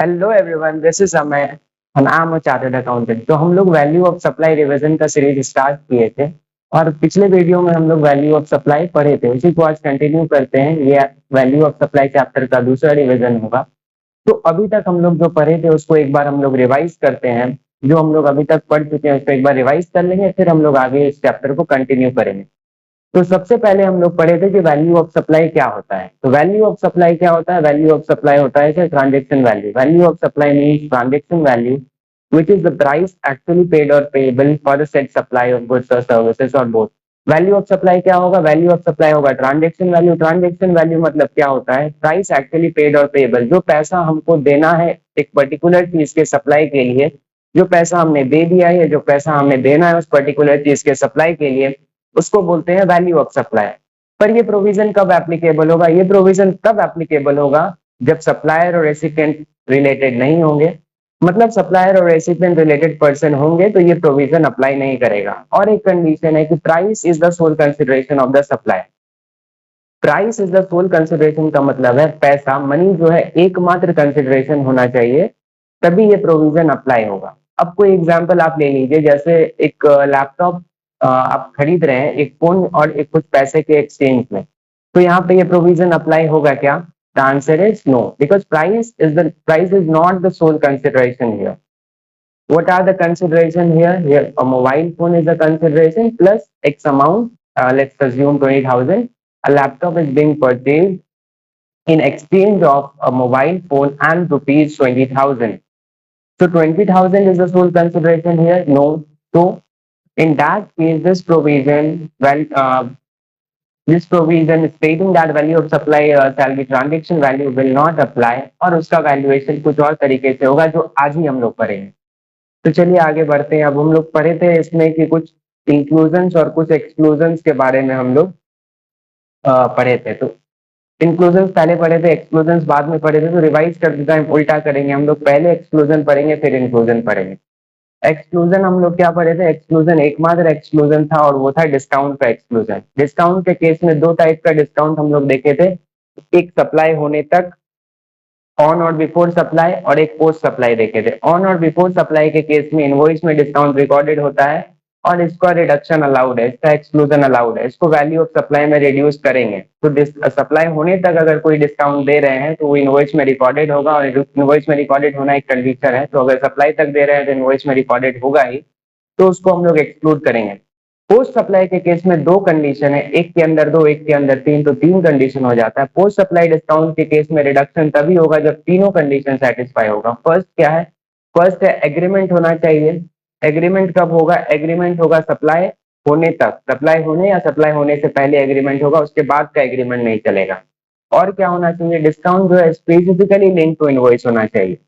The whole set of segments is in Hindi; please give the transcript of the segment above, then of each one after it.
Hello everyone, this is Amay and I am a chartered accountant. तो हम लोग वैल्यू ऑफ सप्लाई रिवीजन का सीरीज स्टार्ट किए थे और पिछले वीडियो में हम लोग वैल्यू ऑफ सप्लाई पढ़े थे। उसी को आज कंटिन्यू करते हैं। ये वैल्यू ऑफ सप्लाई चैप्टर का दूसरा रिवीजन होगा। तो अभी तक हम लोग जो पढ़े थे उसको एक बार हम लोग रिवाइज करते हैं। जो हम लोग अभी तक पढ़ चुके हैं उसको एक बार रिवाइज कर लेंगे, फिर हम लोग आगे इस चैप्टर को कंटिन्यू करेंगे। तो सबसे पहले हम लोग पढ़े थे कि वैल्यू ऑफ सप्लाई क्या होता है। तो वैल्यू ऑफ सप्लाई क्या होता है? वैल्यू ऑफ सप्लाई होता है transaction value. Value of supply means transaction value which is the price actually paid or payable for the said supply of goods or services or both। Value of supply क्या होगा? वैल्यू ऑफ सप्लाई होगा ट्रांजेक्शन वैल्यू। ट्रांजेक्शन वैल्यू मतलब क्या होता है? प्राइस एक्चुअली पेड और पेबल। जो पैसा हमको देना है एक पर्टिकुलर चीज के सप्लाई के लिए, जो पैसा हमने दे दिया है, जो पैसा हमें देना है उस पर्टिकुलर चीज के सप्लाई के लिए, उसको बोलते हैं वैल्यू ऑफ सप्लाई। पर ये प्रोविजन कब एप्लीकेबल होगा? ये प्रोविजन तब एप्लीकेबल होगा जब सप्लायर और रेसिपिएंट रिलेटेड नहीं होंगे। मतलब सप्लायर और रेसिपिएंट रिलेटेड पर्सन होंगे तो ये प्रोविजन अप्लाई नहीं करेगा। और एक कंडीशन है कि price is the sole consideration of the supply. Price is the sole consideration का मतलब है पैसा, मनी जो है एकमात्र कंसिडरेशन होना चाहिए, तभी ये प्रोविजन अप्लाई होगा। अब कोई एग्जांपल आप ले लीजिए, जैसे एक लैपटॉप आप खरीद रहे हैं, एक फोन और एक कुछ पैसे के एक्सचेंज में। तो यहाँ पे ये प्रोविजन अप्लाई होगा क्या? The answer is no, because price is not the sole consideration here. What are the consideration here? Here, a mobile phone is a consideration plus X amount. Let's assume 20,000. A laptop is being purchased in exchange of a mobile phone and rupees 20,000. So 20,000 is the sole consideration here? No. So in that case, this provision stating that value of supply shall be transaction value will not apply, और उसका वैल्यूएशन कुछ और तरीके से होगा जो आज ही हम लोग पढ़ेंगे। तो चलिए आगे बढ़ते हैं। अब हम लोग पढ़े थे इसमें कि कुछ इंक्लूजन्स और कुछ एक्सक्लूजन्स के बारे में हम लोग पढ़े थे। तो इंक्लूजन्स पहले पढ़े थे, एक्सक्लूजन्स बाद में पढ़े थे। तो रिवाइज करते टाइम उल्टा करेंगे, हम लोग पहले एक्सक्लूजन पढ़ेंगे फिर इंक्लूजन पढ़ेंगे। एक्सक्लूजन हम लोग क्या पढ़े थे? एक्सक्लूजन एकमात्र एक्सक्लूजन था और वो था डिस्काउंट का एक्सक्लूजन। डिस्काउंट के केस में दो टाइप का डिस्काउंट हम लोग देखे थे, एक सप्लाई होने तक, ऑन और बिफोर सप्लाई, और एक पोस्ट सप्लाई देखे थे। ऑन और बिफोर सप्लाई के केस में इनवॉइस में डिस्काउंट रिकॉर्डेड होता है और इसका रिडक्शन अलाउड है, इसका एक्सक्लूजन अलाउड है। इसको वैल्यू ऑफ सप्लाई में रिड्यूस करेंगे तो सप्लाई होने तक अगर कोई डिस्काउंट दे रहे हैं तो वो इनवॉइस में रिकॉर्डेड होगा, और इनवॉइस में रिकॉर्डेड होना एक कंडीशन है। तो अगर सप्लाई तक दे रहे हैं तो इनवॉइस में रिकॉर्डेड होगा ही, तो उसको हम लोग एक्सक्लूड करेंगे। पोस्ट सप्लाई के केस में दो कंडीशन है, एक के अंदर दो, एक के अंदर तीन, तो तीन कंडीशन हो जाता है। पोस्ट सप्लाई डिस्काउंट के केस में रिडक्शन तभी होगा जब तीनों कंडीशन सेटिस्फाई होगा। फर्स्ट क्या है? फर्स्ट है एग्रीमेंट होना चाहिए। एग्रीमेंट कब होगा? एग्रीमेंट होगा सप्लाई होने तक, सप्लाई होने या सप्लाई होने से पहले एग्रीमेंट होगा, उसके बाद का एग्रीमेंट नहीं चलेगा। और क्या होना चाहिए? डिस्काउंट जो है स्पेसिफिकली लिंक टू इनवॉइस होना चाहिए।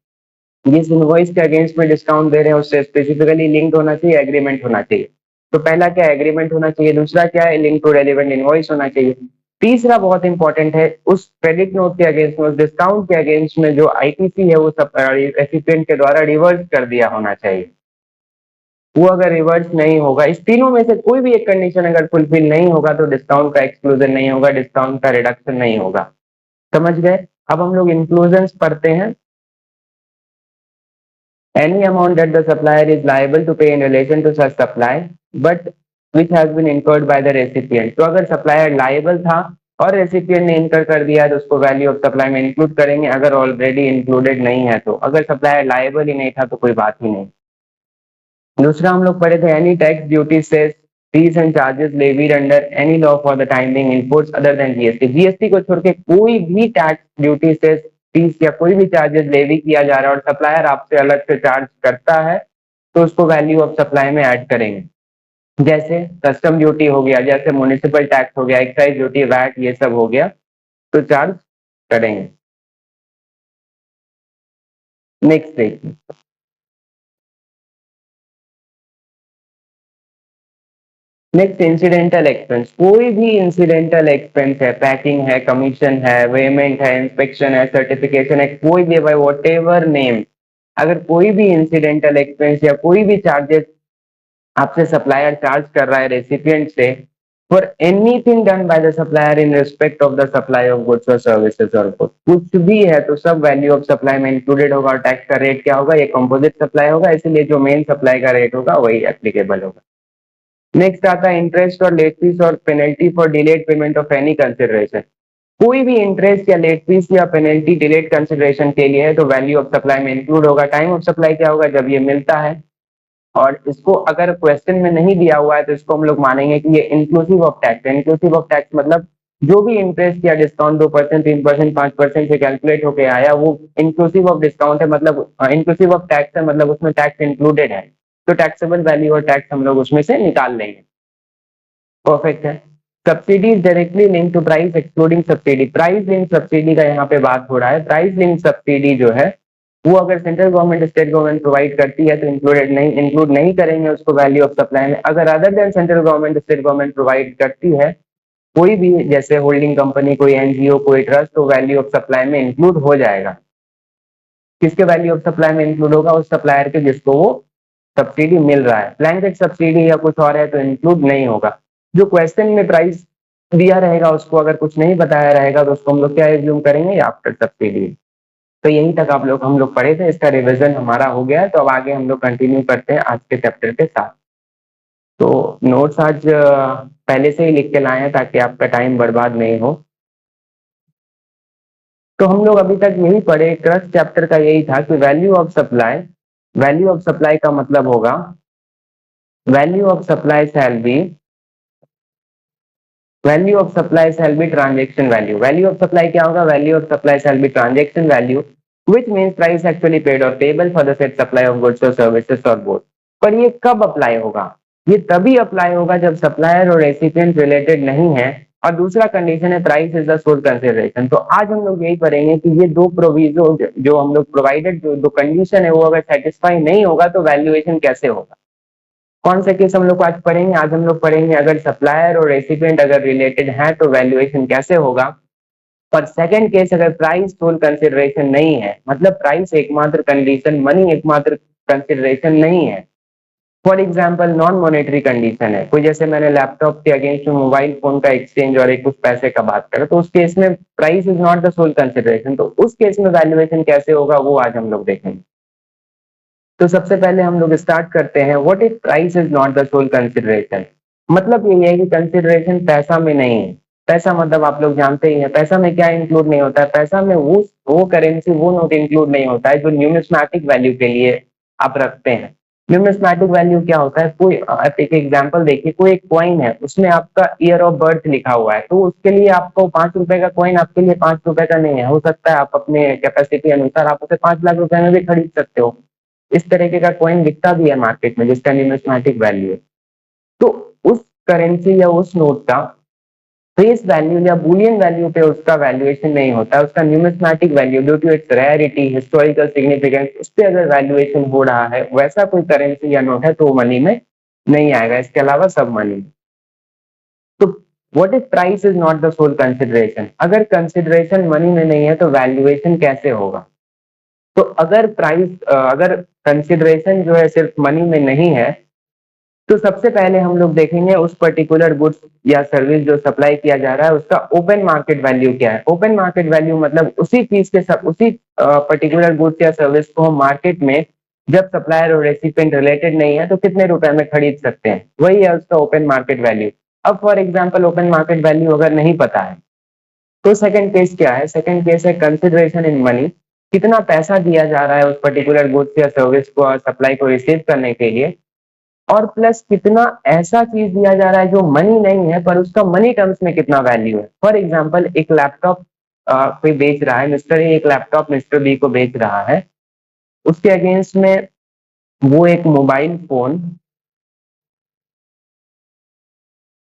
जिस इनवॉइस के अगेंस्ट में डिस्काउंट दे रहे हैं उससे स्पेसिफिकली लिंक्ड होना चाहिए, एग्रीमेंट होना चाहिए। तो पहला क्या? एग्रीमेंट होना चाहिए। दूसरा क्या है? लिंक टू रेलिवेंट इनवॉइस होना चाहिए। तीसरा बहुत इंपॉर्टेंट है, उस क्रेडिट नोट के अगेंस्ट में, उस डिस्काउंट के अगेंस्ट में जो आईटीसी है वो सब रेसिपिएंट के द्वारा रिवर्स कर दिया होना चाहिए। वो अगर रिवर्स नहीं होगा, इस तीनों में से कोई भी एक कंडीशन अगर फुलफिल नहीं होगा तो डिस्काउंट का एक्सक्लूजन नहीं होगा, डिस्काउंट का रिडक्शन नहीं होगा। समझ गए? अब हम लोग इंक्लूजन पढ़ते हैं। Any amount that the supplier is liable to pay in relation to such supply, but which has been incurred by the recipient। तो अगर सप्लायर लाइबल था और रेसिपिएंट ने इनकर कर दिया तो उसको वैल्यू ऑफ सप्लाई में इंक्लूड करेंगे, अगर ऑलरेडी इंक्लूडेड नहीं है तो। अगर सप्लायर लाइबल ही नहीं था तो कोई बात ही नहीं। दूसरा हम लोग पढ़े थे any tax duty cess fees and charges levied under any law for the time being inputs other than GST. GST को छोड़ के कोई भी टैक्स ड्यूटी सेस फीस या कोई भी चार्जेस लेवी किया जा रहा है और सप्लायर आपसे अलग से चार्ज करता है तो उसको वैल्यू ऑफ सप्लाई में ऐड करेंगे। जैसे कस्टम ड्यूटी हो गया, जैसे म्युनिसिपल टैक्स हो गया, एक्साइज ड्यूटी, वैट, ये सब हो गया तो चार्ज करेंगे। नेक्स्ट देखिए, नेक्स्ट इंसिडेंटल एक्सपेंस। कोई भी इंसिडेंटल एक्सपेंस है, पैकिंग है, कमीशन है, पेमेंट है, इंस्पेक्शन है, सर्टिफिकेशन है, कोई भी बाय वॉट एवर नेम, अगर कोई भी इंसिडेंटल एक्सपेंस या कोई भी चार्जेस आपसे सप्लायर चार्ज कर रहा है रेसिपिएंट से, for anything done by the supplier in respect of the supply of goods और सर्विसेज और गुड्स, कुछ भी है तो सब वैल्यू ऑफ सप्लाई में इंक्लूडेड होगा। और टैक्स का रेट क्या होगा, ये कंपोजिट सप्लाई होगा, इसलिए जो मेन सप्लाई का रेट होगा वही एप्लीकेबल होगा। नेक्स्ट आता है इंटरेस्ट और लेट फीस और penalty for delayed payment of any consideration. कोई भी इंटरेस्ट या लेट फीस या पेनल्टी डिलेड कंसिडरेशन के लिए है तो वैल्यू ऑफ सप्लाई में इंक्लूड होगा। टाइम ऑफ सप्लाई क्या होगा, जब ये मिलता है और इसको अगर क्वेश्चन में नहीं दिया हुआ है तो इसको हम लोग मानेंगे कि ये इंक्लूसिव ऑफ टैक्स है। इंक्लूसिव ऑफ टैक्स मतलब जो भी इंटरेस्ट या डिस्काउंट 2%, 3%, 5% से कैलकुलेट होके आया वो इंक्लूसिव ऑफ डिस्काउंट है, मतलब इंक्लूसिव ऑफ टैक्स है, मतलब उसमें टैक्स इंक्लूडेड है, तो टैक्सेबल वैल्यू और टैक्स हम लोग उसमें से निकाल लेंगे। परफेक्ट है। Subsidy directly link to price excluding subsidy. Price link subsidy का यहाँ पे बात हो रहा है। प्राइस लिंक सब्सिडी जो है वो अगर central government state government provide करती है तो इंक्लूड नहीं करेंगे उसको वैल्यू ऑफ सप्लाई में। अगर other than central government state government provide करती है कोई भी, जैसे होल्डिंग कंपनी, कोई एनजीओ, कोई ट्रस्ट, तो वैल्यू ऑफ सप्लाई में इंक्लूड हो जाएगा। किसके वैल्यू ऑफ सप्लाई में इंक्लूड होगा, उस सप्लायर के जिसको वो सब्सिडी मिल रहा है। ब्लैंकेट सब्सिडी या कुछ और है तो इंक्लूड नहीं होगा। जो क्वेश्चन में प्राइस दिया रहेगा उसको अगर कुछ नहीं बताया रहेगा तो उसको हम लोग क्या एज्यूम करेंगे, आफ्टर सब्सिडी। तो यहीं तक हम लोग पढ़े थे, इसका रिवीजन हमारा हो गया है। तो अब आगे हम लोग कंटिन्यू करते हैं आज के चैप्टर के साथ। तो नोट्स आज पहले से ही लिख के लाए हैं ताकि आपका टाइम बर्बाद नहीं हो। तो हम लोग अभी तक यही पढ़े, क्रस्ट चैप्टर का यही था कि वैल्यू ऑफ सप्लाई का मतलब होगा value of supply shall be transaction value. Value of supply क्या होगा, value of supply shall be transaction value which means price actually paid or payable for the said supply of goods or services or both। पर ये कब अप्लाई होगा, ये तभी अप्लाई होगा जब सप्लायर और रेसिपिएंट रिलेटेड नहीं है और दूसरा कंडीशन है price is the sole consideration. तो आज हम लोग यही पढ़ेंगे कि ये दो प्रोविजो जो हम लोग प्रोवाइडेड जो कंडीशन है वो अगर सेटिस्फाई नहीं होगा तो वैल्यूएशन कैसे होगा। कौन से केस हम लोग आज पढ़ेंगे, आज हम लोग पढ़ेंगे अगर सप्लायर और रेसिपिएंट अगर रिलेटेड है तो वैल्यूएशन कैसे होगा। और सेकंड केस अगर प्राइस सोल कंसिडरेशन नहीं है, मतलब प्राइस एकमात्र कंडीशन, मनी एकमात्र कंसिडरेशन नहीं है। For example non monetary condition है, कोई जैसे मैंने लैपटॉप के अगेंस्ट में मोबाइल फोन का एक्सचेंज और एक कुछ पैसे का बात करें तो उस केस में price is not the sole consideration. तो उस केस में वैल्यूएशन कैसे होगा वो आज हम लोग देखेंगे। तो सबसे पहले हम लोग स्टार्ट करते हैं, what if price is not the sole consideration. मतलब ये है कि कंसिडरेशन पैसा में नहीं है। पैसा मतलब आप लोग जानते ही हैं, पैसा में क्या इंक्लूड नहीं होता है, पैसा में वो करेंसी, वो नोट इंक्लूड नहीं होता है जो न्यूमिस्मैटिक वैल्यू के लिए आप रखते हैं। न्यूमिस्मैटिक वैल्यू क्या होता है, कोई आप एक एग्जांपल देखिए, कोई एक कॉइन है उसमें आपका ईयर ऑफ बर्थ लिखा हुआ है तो उसके लिए आपको 5 रुपए का कॉइन आपके लिए 5 रुपए का नहीं है। हो सकता है आप अपने कैपेसिटी अनुसार आप उसे 5 लाख रुपए में भी खरीद सकते हो। इस तरीके का कॉइन बिकता भी है मार्केट में जिसका न्यूमिस्मैटिक वैल्यू है। तो उस करेंसी या उस नोट का फेस वैल्यू या बुलियन वैल्यू पे उसका वैल्यूएशन नहीं होता है, उसका numismatic value due to its rarity, historical significance, उस पे अगर वैल्यूएशन हो रहा है वैसा कोई करेंसी या नोट है तो वो मनी में नहीं आएगा, इसके अलावा सब मनी। तो what if price is not the sole consideration, अगर कंसिडरेशन मनी में नहीं है तो वैल्यूएशन कैसे होगा। तो अगर कंसिडरेशन जो है सिर्फ मनी में नहीं है तो सबसे पहले हम लोग देखेंगे उस पर्टिकुलर गुड्स या सर्विस जो सप्लाई किया जा रहा है उसका ओपन मार्केट वैल्यू क्या है। ओपन मार्केट वैल्यू मतलब उसी चीज के सब उसी पर्टिकुलर गुड्स या सर्विस को हम मार्केट में जब सप्लायर और रेसिपिएंट रिलेटेड नहीं है तो कितने रुपए में खरीद सकते हैं, वही है उसका ओपन मार्केट वैल्यू। अब for example open market value अगर नहीं पता है तो सेकंड केस क्या है, सेकंड केस है कंसिडरेशन इन मनी। कितना पैसा दिया जा रहा है उस पर्टिकुलर गुड्स या सर्विस को और सप्लाई को रिसीव करने के लिए, और प्लस कितना ऐसा चीज दिया जा रहा है जो मनी नहीं है पर उसका मनी टर्म्स में कितना वैल्यू है। फॉर एग्जांपल एक लैपटॉप कोई बेच रहा है, मिस्टर ए एक लैपटॉप मिस्टर बी को बेच रहा है, उसके अगेंस्ट में वो एक मोबाइल फोन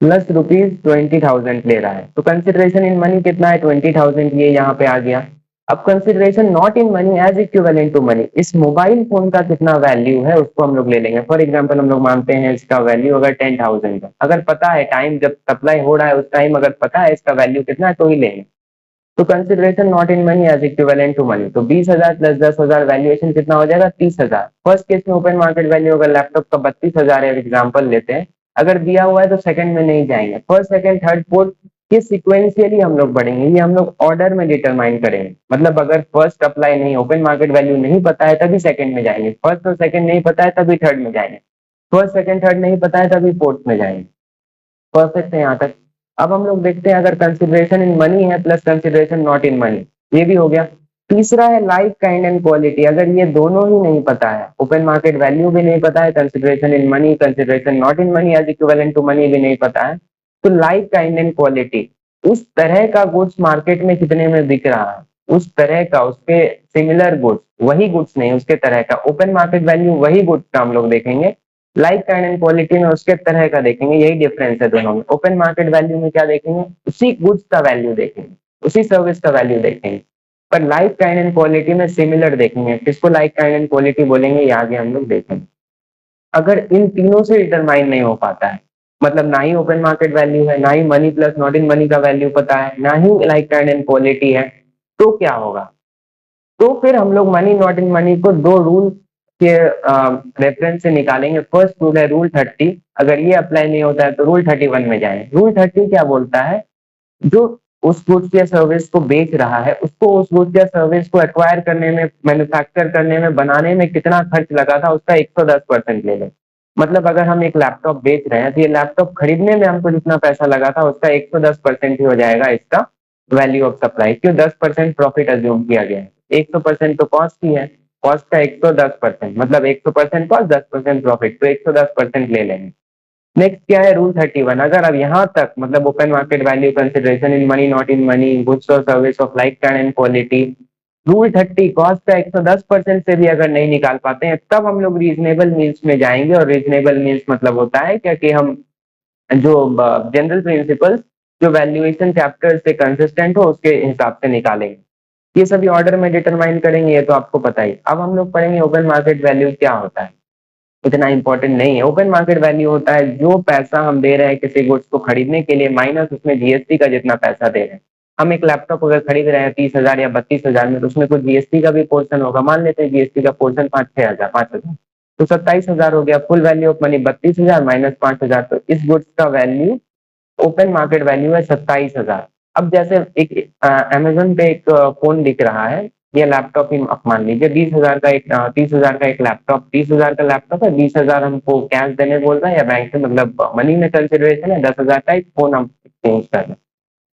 प्लस ₹20,000 ले रहा है। तो कंसिडरेशन इन मनी कितना है, 20,000, ये यहाँ पे आ गया। अब consideration not in money as equivalent to money, इस मोबाइल फोन का कितना वैल्यू है उसको हम लोग ले लेंगे। फॉर एग्जांपल हम लोग मानते हैं इसका वैल्यू अगर 10,000 है, अगर पता है टाइम जब सप्लाई हो रहा है उस टाइम अगर पता है इसका वैल्यू कितना है तो ही लेंगे। तो consideration not in money as equivalent to money, तो 20,000 प्लस 10,000 वैल्यूएशन कितना हो जाएगा, 30,000। फर्स्ट केस में ओपन मार्केट वैल्यू अगर लैपटॉप का 32,000 है, एग्जाम्पल लेते हैं, अगर दिया हुआ है तो सेकंड में नहीं जाएंगे, फर्स्ट सेकंड थर्ड फोर्थ ये सिक्वेंशियली हम लोग बढ़ेंगे, ये हम लोग ऑर्डर में डिटरमाइन करेंगे। मतलब अगर फर्स्ट अप्लाई नहीं, ओपन मार्केट वैल्यू नहीं पता है तभी सेकंड में जाएंगे, फर्स्ट और सेकंड नहीं पता है तभी थर्ड में जाएंगे, फर्स्ट सेकंड थर्ड नहीं पता है तभी फोर्थ में जाएंगे। परफेक्ट है यहाँ तक। अब हम लोग देखते हैं अगर कंसिडरेशन इन मनी है plus consideration not in money, ये भी हो गया। तीसरा है लाइक काइंड एंड क्वालिटी, अगर ये दोनों ही नहीं पता है, ओपन मार्केट वैल्यू भी नहीं पता है, consideration in money consideration not in money as equivalent to money भी नहीं पता है, तो लाइक काइंड एंड क्वालिटी, उस तरह का गुड्स मार्केट में कितने में बिक रहा है, उस तरह का, उसके सिमिलर गुड्स, वही गुड्स नहीं उसके तरह का, ओपन मार्केट वैल्यू वही गुड्स का हम लोग देखेंगे, लाइक काइंड एंड क्वालिटी में उसके तरह का देखेंगे, यही डिफरेंस है दोनों में। ओपन मार्केट वैल्यू में क्या देखेंगे, उसी गुड्स का वैल्यू देखेंगे, उसी सर्विस का वैल्यू देखेंगे, पर लाइक काइंड एंड क्वालिटी में सिमिलर देखेंगे। किसको लाइक काइंड एंड क्वालिटी बोलेंगे ये आगे हम लोग देखेंगे। अगर इन तीनों से डिटरमाइन नहीं हो पाता है, मतलब ना ही ओपन मार्केट वैल्यू है, ना ही money plus not in money का वैल्यू पता है, ना ही लाइक काइंड एंड क्वालिटी है, तो क्या होगा, तो फिर हम लोग मनी नॉट इन मनी को दो रूल के रेफरेंस से निकालेंगे। फर्स्ट रूल है रूल 30, अगर ये अप्लाई नहीं होता है तो रूल 31 में जाएंगे। रूल 30 क्या बोलता है, जो उस गुड्स या सर्विस को बेच रहा है उसको उस गुड्स या सर्विस को एक्वायर करने में, मैन्युफैक्चर करने में, बनाने में कितना खर्च लगा था उसका 110% ले लें। मतलब अगर हम एक लैपटॉप बेच रहे हैं तो ये लैपटॉप खरीदने में हमको जितना पैसा लगा था उसका 110% ही हो जाएगा इसका वैल्यू ऑफ सप्लाई। क्यों, 10% प्रॉफिट अज्यूम किया गया है, 100% तो कॉस्ट ही है, कॉस्ट का 110%, मतलब 100% कॉस्ट 10% प्रॉफिट, तो 110% ले लेंगे। नेक्स्ट क्या है रूल 31, अगर अब यहाँ तक मतलब open market value consideration in money not in money goods और service of like kind and quality, rule 30 cost का 110% से भी अगर नहीं निकाल पाते हैं तब हम लोग रीजनेबल मीन्स में जाएंगे। और रीजनेबल मीन्स मतलब होता है क्या कि हम जो जनरल प्रिंसिपल्स जो वैल्यूएशन चैप्टर से कंसिस्टेंट हो उसके हिसाब से निकालेंगे। ये सभी ऑर्डर में डिटरमाइन करेंगे, ये तो आपको पता ही। अब हम लोग पढ़ेंगे ओपन मार्केट वैल्यू क्या होता है, इतना इंपॉर्टेंट नहीं है। ओपन मार्केट वैल्यू होता है जो पैसा हम दे रहे हैं किसी गुड्स को खरीदने के लिए माइनस उसमें जीएसटी का जितना पैसा दे रहे हैं। हम एक लैपटॉप अगर खरीद रहे हैं 30,000 या 32,000 में, तो उसमें कुछ जीएसटी का भी पोर्शन होगा, मान लेते हैं जीएसटी का पोर्शन 5-6 हजार 5,000, तो 27,000 हो गया। Full value of money 32,000 minus 5,000, तो इस गुड्स का वैल्यू ओपन मार्केट वैल्यू है 27,000। अब जैसे एक अमेजोन पे एक फोन दिख रहा है, ये लैपटॉप ही आप मान लीजिए 20,000 का, एक 30,000 का एक लैपटॉप, 30,000 का लैपटॉप है, 20,000 हमको कैश देने बोल रहा है या बैंक से, मतलब मनी में कंसिडरेशन है, 10,000 का एक फोन हम एक्सचेंज कर रहे हैं।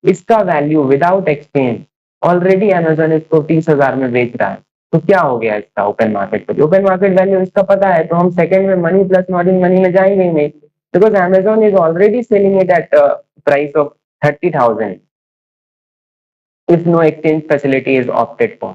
इसका value without exchange already Amazon इसको 30,000 में बेच रहा है, तो क्या हो गया इसका ओपन मार्केट पे, ओपन मार्केट वैल्यू इसका पता है, तो हम सेकंड में money plus not in money में जाएंगे ही नहीं, because Amazon is already selling it at price of 30,000 if no exchange facility is opted for।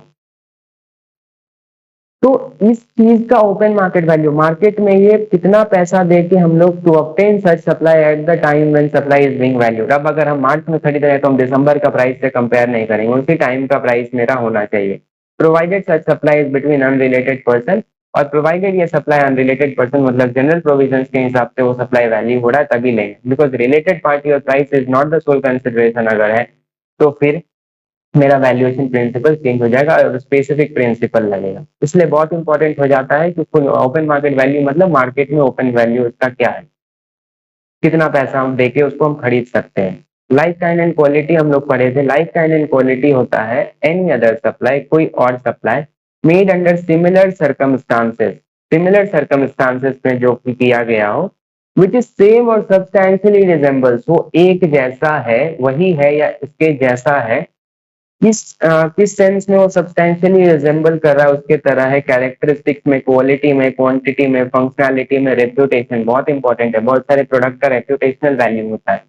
तो इस चीज का ओपन मार्केट वैल्यू, मार्केट में ये कितना पैसा दे के हम लोग to obtain such supply at the time when supply is being valued. अब अगर हम मार्च में खरीद रहे हैं तो हम दिसंबर का प्राइस से कंपेयर नहीं करेंगे, उसी टाइम का प्राइस मेरा होना चाहिए। Provided such supply is between unrelated person, और प्रोवाइडेड ये सप्लाई अनरिलेटेड पर्सन मतलब जनरल प्रोविजंस के हिसाब से वो सप्लाई वैल्यू हो रहा है तभी लेंगे, बिकॉज रिलेटेड पार्टी और price is not the sole consideration अगर है तो फिर मेरा वैल्यूएशन प्रिंसिपल चेंज हो जाएगा और स्पेसिफिक प्रिंसिपल लगेगा। इसलिए बहुत इंपॉर्टेंट हो जाता है कि ओपन मार्केट वैल्यू मतलब मार्केट में ओपन वैल्यू उसका क्या है, कितना पैसा हम देके उसको हम खरीद सकते हैं। लाइफ काइंड एंड क्वालिटी हम लोग पढ़े थे, लाइफ काइंड एंड क्वालिटी होता है एनी अदर सप्लाई, कोई और supply made under similar circumstances, similar circumstances में जो किया गया हो, विच इज सेम और सब्सटैंशियली रिजेंबल्स, वो एक जैसा है, वही है या इसके जैसा है, किस सेंस में वो सब्सटेंशियली रिजेंबल कर रहा है उसके तरह है, कैरेक्टरिस्टिक्स में, क्वालिटी में, क्वांटिटी में, फंक्शनैलिटी में, रेप्यूटेशन बहुत इंपॉर्टेंट है, बहुत सारे प्रोडक्ट का रेप्यूटेशनल वैल्यू होता है,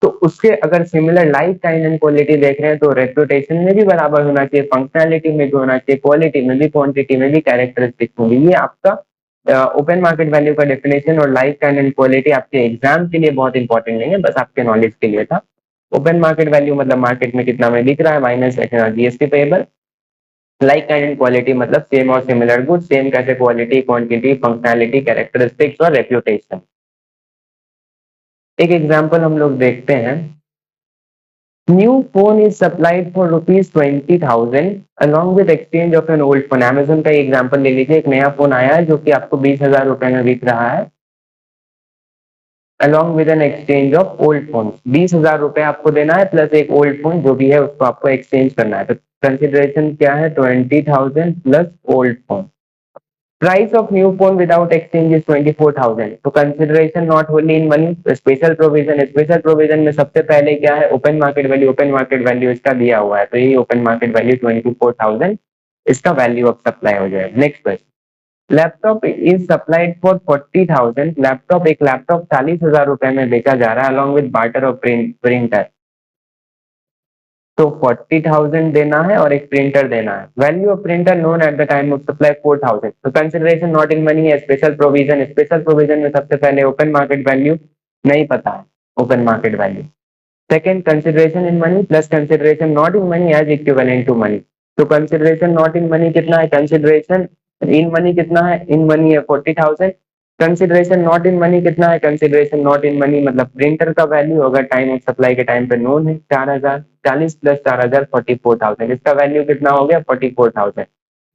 तो उसके अगर similar life time and quality देख रहे हैं तो रेप्यूटेशन में भी बराबर होना चाहिए, फंक्शनैलिटी में भी होना चाहिए, क्वालिटी में भी, क्वांटिटी में भी कैरेक्टरिस्टिक्स होंगी। ये आपका ओपन मार्केट वैल्यू का डेफिनेशन और लाइफ टाइम एंड क्वालिटी आपके एग्जाम के लिए बहुत इंपॉर्टेंट नहीं है, बस आपके नॉलेज के लिए था। ओपन मार्केट वैल्यू मतलब मार्केट में कितना में बिक रहा है minus GST payable. Like kind and quality मतलब सेम और सिमिलर गुड, सेम कैसे क्वालिटी, क्वांटिटी, फंक्शनैलिटी, कैरेक्टरिस्टिक्स और रेप्यूटेशन। एक एग्जांपल हम लोग देखते हैं, new phone is supplied for ₹20,000 along with exchange of an old phone. Amazon का एग्जांपल ले लीजिए, एक नया फोन आया है जो कि आपको 20,000 रुपए में बिक रहा है, along with an exchange of old phones। 20,000 रुपए आपको देना है प्लस एक ओल्ड फोन जो भी है उसको आपको एक्सचेंज करना है। तो कंसिडरेशन क्या है? 20,000 plus old phone. Price of new phone without exchange is 24,000। तो consideration not only in money, special provision. Special provision में सबसे पहले क्या है? Open market value. Open market value इसका दिया हुआ है, तो ये ओपन मार्केट वैल्यू 24,000 इसका वैल्यू ऑफ सप्लाई हो जाएगा। Next question, laptop is supplied for 40,000। Laptop, एक लैपटॉप 40,000 रुपए में बेचा जा रहा है अलॉन्ग विद बार्टर और प्रिंटर। तो 40,000 देना है और एक प्रिंटर देना है। Value of printer known at the time of supply 4,000। तो कंसिडरेशन नॉट इन मनी है, स्पेशल प्रोविजन। स्पेशल प्रोविजन में सबसे पहले ओपन मार्केट वैल्यू नहीं पता है, open market value. Second, consideration in money plus consideration not in money as equivalent to money. तो कंसिडरेशन नॉट इन मनी कितना है? कंसिडरेशन इन मनी कितना है? इन मनी है 40,000। कंसिडरेशन नॉट इन मनी कितना है? कंसिडरेशन नॉट इन मनी मतलब प्रिंटर का वैल्यू अगर टाइम ऑफ सप्लाई के टाइम पे नोन है 4,000। 40 प्लस 4,000 44,000। इसका वैल्यू कितना हो गया? 44,000।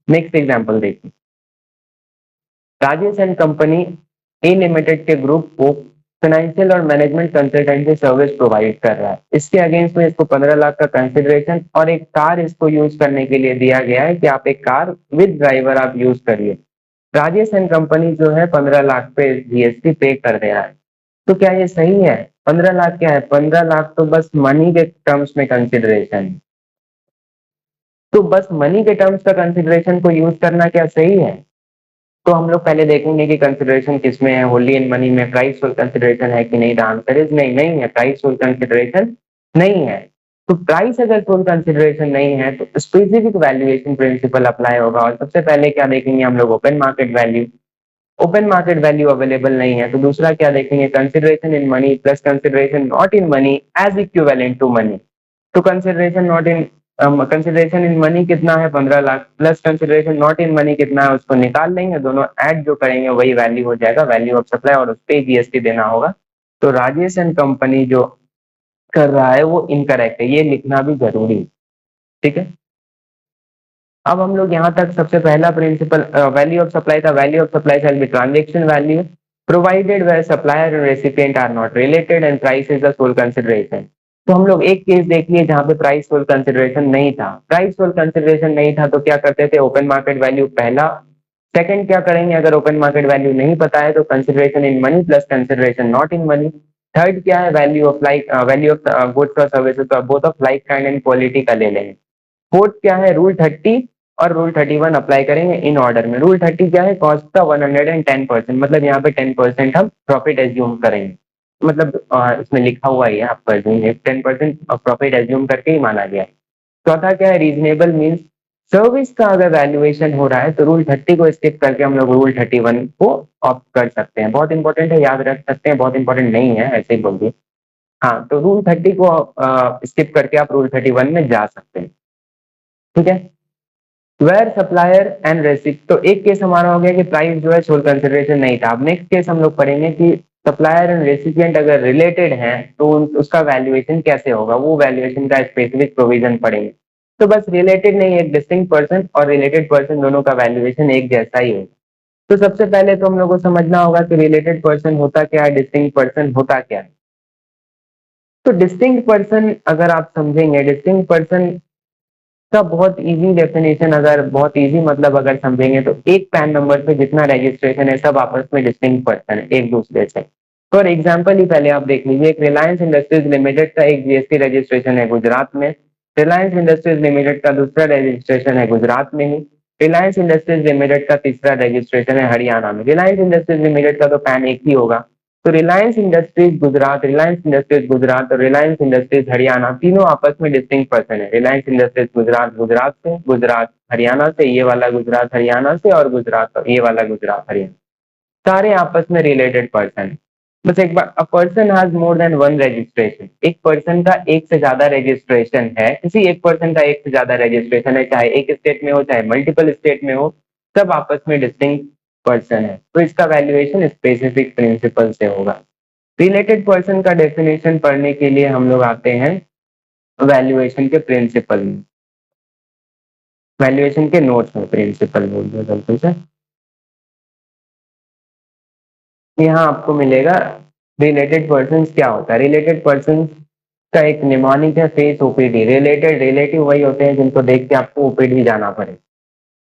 नेक्स्ट एग्जाम्पल देखिए, Rajesh and company A limited के ग्रुप को फाइनेंशियल और मैनेजमेंट कंसल्टेंसी सर्विस प्रोवाइड कर रहा है। इसके अगेंस्ट में इसको 15 लाख का कंसिडरेशन और एक कार इसको यूज करने के लिए दिया गया है कि आप एक कार विद ड्राइवर आप यूज करिए। राजेश एंड कंपनी जो है 15 लाख पे जीएसटी पे कर दे रहा है। तो क्या ये सही है? 15 लाख क्या है? 15 लाख तो बस मनी के टर्म्स में कंसिडरेशन। तो बस मनी के टर्म्स का कंसिडरेशन को यूज करना क्या सही है? तो हम लोग पहले देखेंगे कि कंसिडरेशन किसमें है, होली इन मनी में प्राइस फुल कंसिडरेशन है कि नहीं। द आंसर इज नहीं, नहीं है, प्राइस फुल कंसिडरेशन नहीं है। तो प्राइस अगर फुल कंसिडरेशन नहीं है तो स्पेसिफिक वैल्यूएशन प्रिंसिपल अप्लाई होगा। और सबसे पहले क्या देखेंगे हम लोग? Open market value. Open market value available नहीं है तो दूसरा क्या देखेंगे? Consideration in money plus consideration not in money as equivalent to money. तो consideration not in consideration in money कितना है? 15 lakh plus consideration not in money कितना है उसको निकाल लेंगे, दोनों ऐड जो करेंगे वही वैल्यू हो जाएगा, वैल्यू ऑफ सप्लाई, और उस पर जीएसटी देना होगा। तो राजेश एंड कंपनी जो कर रहा है वो इनकरेक्ट है, ये लिखना भी जरूरी है। ठीक है, अब हम लोग यहाँ तक सबसे पहला प्रिंसिपल वैल्यू ऑफ सप्लाई था। Value of supply shall be transaction value provided where supplier and recipient are not related and price is the sole consideration. तो हम लोग एक केस देख लिए जहाँ पे प्राइस सोल कंसिडरेशन नहीं था। प्राइस सोल कंसिडरेशन नहीं था तो क्या करते थे? ओपन मार्केट वैल्यू पहला। सेकंड क्या करेंगे? अगर ओपन मार्केट वैल्यू नहीं पता है तो consideration in money plus consideration not in money. Third क्या है? Value of like value of goods और सर्विसेज का both of like kind and quality का ले लेंगे। फोर्थ क्या है? रूल 30 और रूल 31 अप्लाई करेंगे इन ऑर्डर में। रूल 30 क्या है? कॉस्ट का 110%, मतलब यहाँ पे 10% हम प्रॉफिट एज्यूम करेंगे। मतलब इसमें लिखा हुआ ही है, आप कर देंगे 10% प्रॉफिट एज्यूम करके ही माना गया है। चौथा क्या है? रीजनेबल मीन्स सर्विस का अगर वैल्यूएशन हो रहा है तो रूल 30 को स्किप करके हम लोग रूल 31 को ऑप्ट कर सकते हैं। बहुत इंपॉर्टेंट है, याद रख सकते हैं, बहुत इंपॉर्टेंट नहीं है ऐसे ही बोलिए। हाँ, तो रूल 30 को स्किप करके आप रूल 31 में जा सकते हैं। ठीक है, वेयर सप्लायर एंड रेसिप। तो एक केस हमारा हो गया कि प्राइस जो है सोल कंसिडरेशन नहीं था। अब नेक्स्ट केस हम लोग पढ़ेंगे कि सप्लायर एंड रेसिपिएंट अगर रिलेटेड हैं तो उसका वैल्यूएशन कैसे होगा, वो वैल्यूएशन का स्पेसिफिक प्रोविजन पढ़ेंगे। तो बस रिलेटेड नहीं, एक डिस्टिंक्ट पर्सन और रिलेटेड पर्सन दोनों का वैल्यूएशन एक जैसा ही होगा। तो सबसे पहले तो हम लोग को समझना होगा कि रिलेटेड पर्सन होता क्या है, डिस्टिंक्ट पर्सन होता क्या है। तो डिस्टिंक्ट पर्सन अगर आप समझेंगे, डिस्टिंक्ट पर्सन का बहुत इजी डेफिनेशन, अगर बहुत इजी मतलब अगर समझेंगे तो एक पैन नंबर पे जितना रजिस्ट्रेशन है सब आपस में डिस्टिंक्ट पर्सन है एक दूसरे से। फॉर एग्जांपल ही पहले आप देख लीजिए, एक रिलायंस इंडस्ट्रीज लिमिटेड का एक जीएसटी रजिस्ट्रेशन है गुजरात में। रिलायंस इंडस्ट्रीज लिमिटेड का दूसरा रजिस्ट्रेशन है गुजरात में ही। रिलायंस इंडस्ट्रीज लिमिटेड का तीसरा रजिस्ट्रेशन है हरियाणा में। रिलायंस इंडस्ट्रीज लिमिटेड का तो पैन एक ही होगा। तो रिलायंस इंडस्ट्रीज गुजरात, रिलायंस इंडस्ट्रीज गुजरात और रिलायंस इंडस्ट्रीज हरियाणा तीनों आपस में डिस्टिंक्ट पर्सन है। रिलायंस इंडस्ट्रीज गुजरात गुजरात से, गुजरात हरियाणा से, ये वाला गुजरात हरियाणा से, और गुजरात ये वाला गुजरात हरियाणा, सारे आपस में रिलेटेड पर्सन है। बस एक बार, a person has more than one registration. एक पर्सन का एक से ज्यादा रजिस्ट्रेशन है, किसी एक पर्सन का एक से ज्यादा रजिस्ट्रेशन है, चाहे एक स्टेट में हो चाहे मल्टीपल स्टेट में हो, सब आपस में डिस्टिंक्ट पर्सन है। तो इसका वैल्यूएशन स्पेसिफिक प्रिंसिपल से होगा। रिलेटेड पर्सन का डेफिनेशन पढ़ने के लिए हम लोग आते हैं वैल्यूएशन के प्रिंसिपल में, वैल्यूएशन के नोट्स में, प्रिंसिपल बोल दो गलती से। यहाँ आपको मिलेगा रिलेटेड पर्सन क्या होता है? रिलेटेड पर्सन का एक निमोनिक है फेस ओपीडी। रिलेटेड रिलेटिव वही होते हैं जिनको देख के आपको ओपीडी जाना पड़े,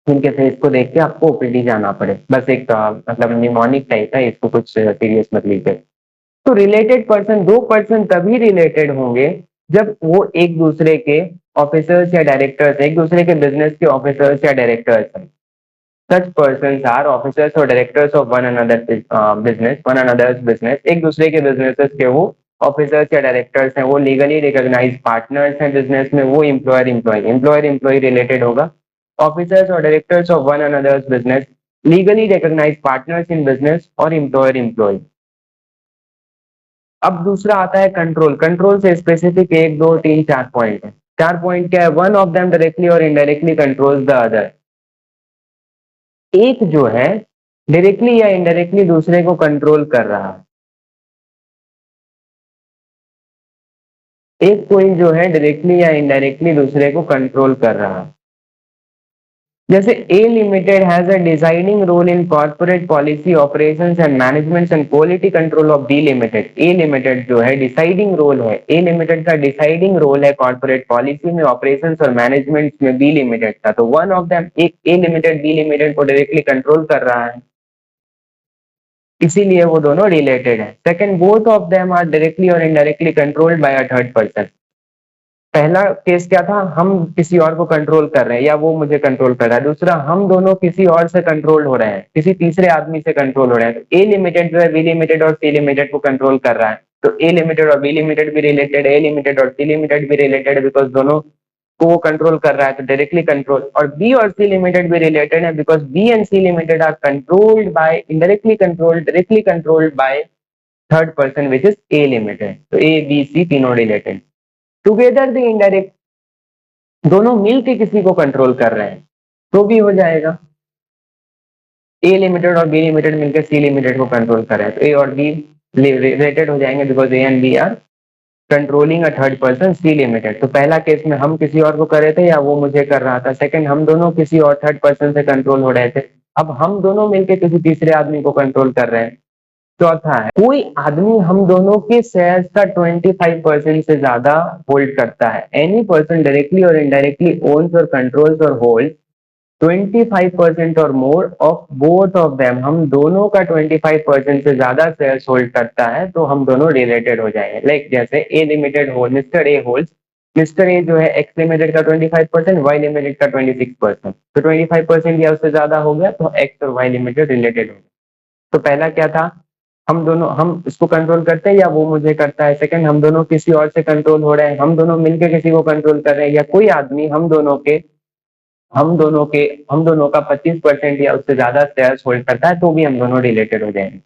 जिनके फेस को देख के आपको ओपीडी जाना पड़े। बस एक मतलब निमोनिक टाइप है, इसको कुछ सीरियस मत लीजिए। तो रिलेटेड पर्सन, दो पर्सन तभी रिलेटेड होंगे जब वो एक दूसरे के ऑफिसर्स या डायरेक्टर्स, एक दूसरे के बिजनेस के ऑफिसर्स या डायरेक्टर्स हैं। सच पर्सन आर ऑफिसर्स और directors of one another business, one another's business. एक दूसरे के बिजनेसेस के वो ऑफिसर्स या डायरेक्टर्स हैं, वो लीगली रिकॉग्नाइज पार्टनर्स हैं बिजनेस में, वो employer employ, employer employ related होगा। ऑफिसर्स और directors of one another's business, legally recognise partners in business और एम्प्लॉयर एम्प्लॉय। अब दूसरा आता है कंट्रोल। कंट्रोल से स्पेसिफिक एक दो तीन चार पॉइंट है। चार पॉइंट क्या है? वन ऑफ देम डायरेक्टली और इनडायरेक्टली कंट्रोल्स द अदर। एक जो है डायरेक्टली या इनडायरेक्टली दूसरे को कंट्रोल कर रहा है। एक कोई जो है डायरेक्टली या इनडायरेक्टली दूसरे को कंट्रोल कर रहा है। जैसे A limited has a deciding role in corporate policy operations and management and quality control of B limited. A limited जो है डिसाइडिंग रोल है, ए लिमिटेड का डिसाइडिंग रोल है कॉर्पोरेट पॉलिसी में, ऑपरेशंस और मैनेजमेंट में बी लिमिटेड का। तो वन ऑफ देम, एक ए लिमिटेड बी लिमिटेड को डायरेक्टली कंट्रोल कर रहा है, इसीलिए वो दोनों रिलेटेड है। Second, both of them are directly और indirectly controlled by a third person. पहला केस क्या था? हम किसी और को कंट्रोल कर रहे हैं या वो मुझे कंट्रोल कर रहा है। दूसरा, हम दोनों किसी और से कंट्रोल हो रहे हैं, किसी तीसरे आदमी से कंट्रोल हो रहे हैं। तो ए लिमिटेड जो है बी लिमिटेड और सी लिमिटेड को कंट्रोल कर रहा है। तो ए लिमिटेड और बी लिमिटेड भी रिलेटेड, ए लिमिटेड और सी लिमिटेड भी रिलेटेड है, बिकॉज दोनों को वो कंट्रोल कर रहा है, तो डायरेक्टली कंट्रोल। और बी और सी लिमिटेड भी रिलेटेड है, because B and C limited are controlled by, indirectly controlled, directly controlled by third person which is A limited. तो ए बी सी तीनों रिलेटेड। टुगेदर द इनडायरेक्ट, दोनों मिलके किसी को कंट्रोल कर रहे हैं तो भी हो जाएगा। ए लिमिटेड और बी लिमिटेड मिलकर सी लिमिटेड को कंट्रोल कर रहे हैं, तो ए और बी रिलेटेड हो जाएंगे, because A and B are controlling a third person C limited. तो पहला केस में हम किसी और को कर रहे थे या वो मुझे कर रहा था। सेकंड, हम दोनों किसी और थर्ड पर्सन से कंट्रोल हो रहे थे। अब हम दोनों मिलकर किसी तीसरे आदमी को कंट्रोल कर रहे हैं। चौथा है, कोई आदमी हम दोनों के शेयर्स का 25% से ज्यादा होल्ड करता है। एनी पर्सन डायरेक्टली और इनडायरेक्टली ओन्स और कंट्रोल्स और होल्ड 25% और more of both of them, हम दोनों का 25% से ज्यादा शेयर्स होल्ड करता है, तो हम दोनों रिलेटेड हो जाएंगे। लाइक जैसे A limited hold, Mr A hold, Mr A जो है एक्स लिमिटेड का 25%, वाई लिमिटेड का 26%। तो 25% या उससे ज्यादा हो गया तो एक्स और वाई लिमिटेड रिलेटेड हो गया। तो पहला क्या था? हम दोनों, हम इसको कंट्रोल करते हैं या वो मुझे करता है। सेकंड, हम दोनों किसी और से कंट्रोल हो रहे हैं, हम दोनों मिलकर किसी को कंट्रोल कर रहे हैं, या कोई आदमी हम दोनों का 25% या उससे ज्यादा शेयर्स होल्ड करता है, तो भी हम दोनों रिलेटेड हो जाएंगे।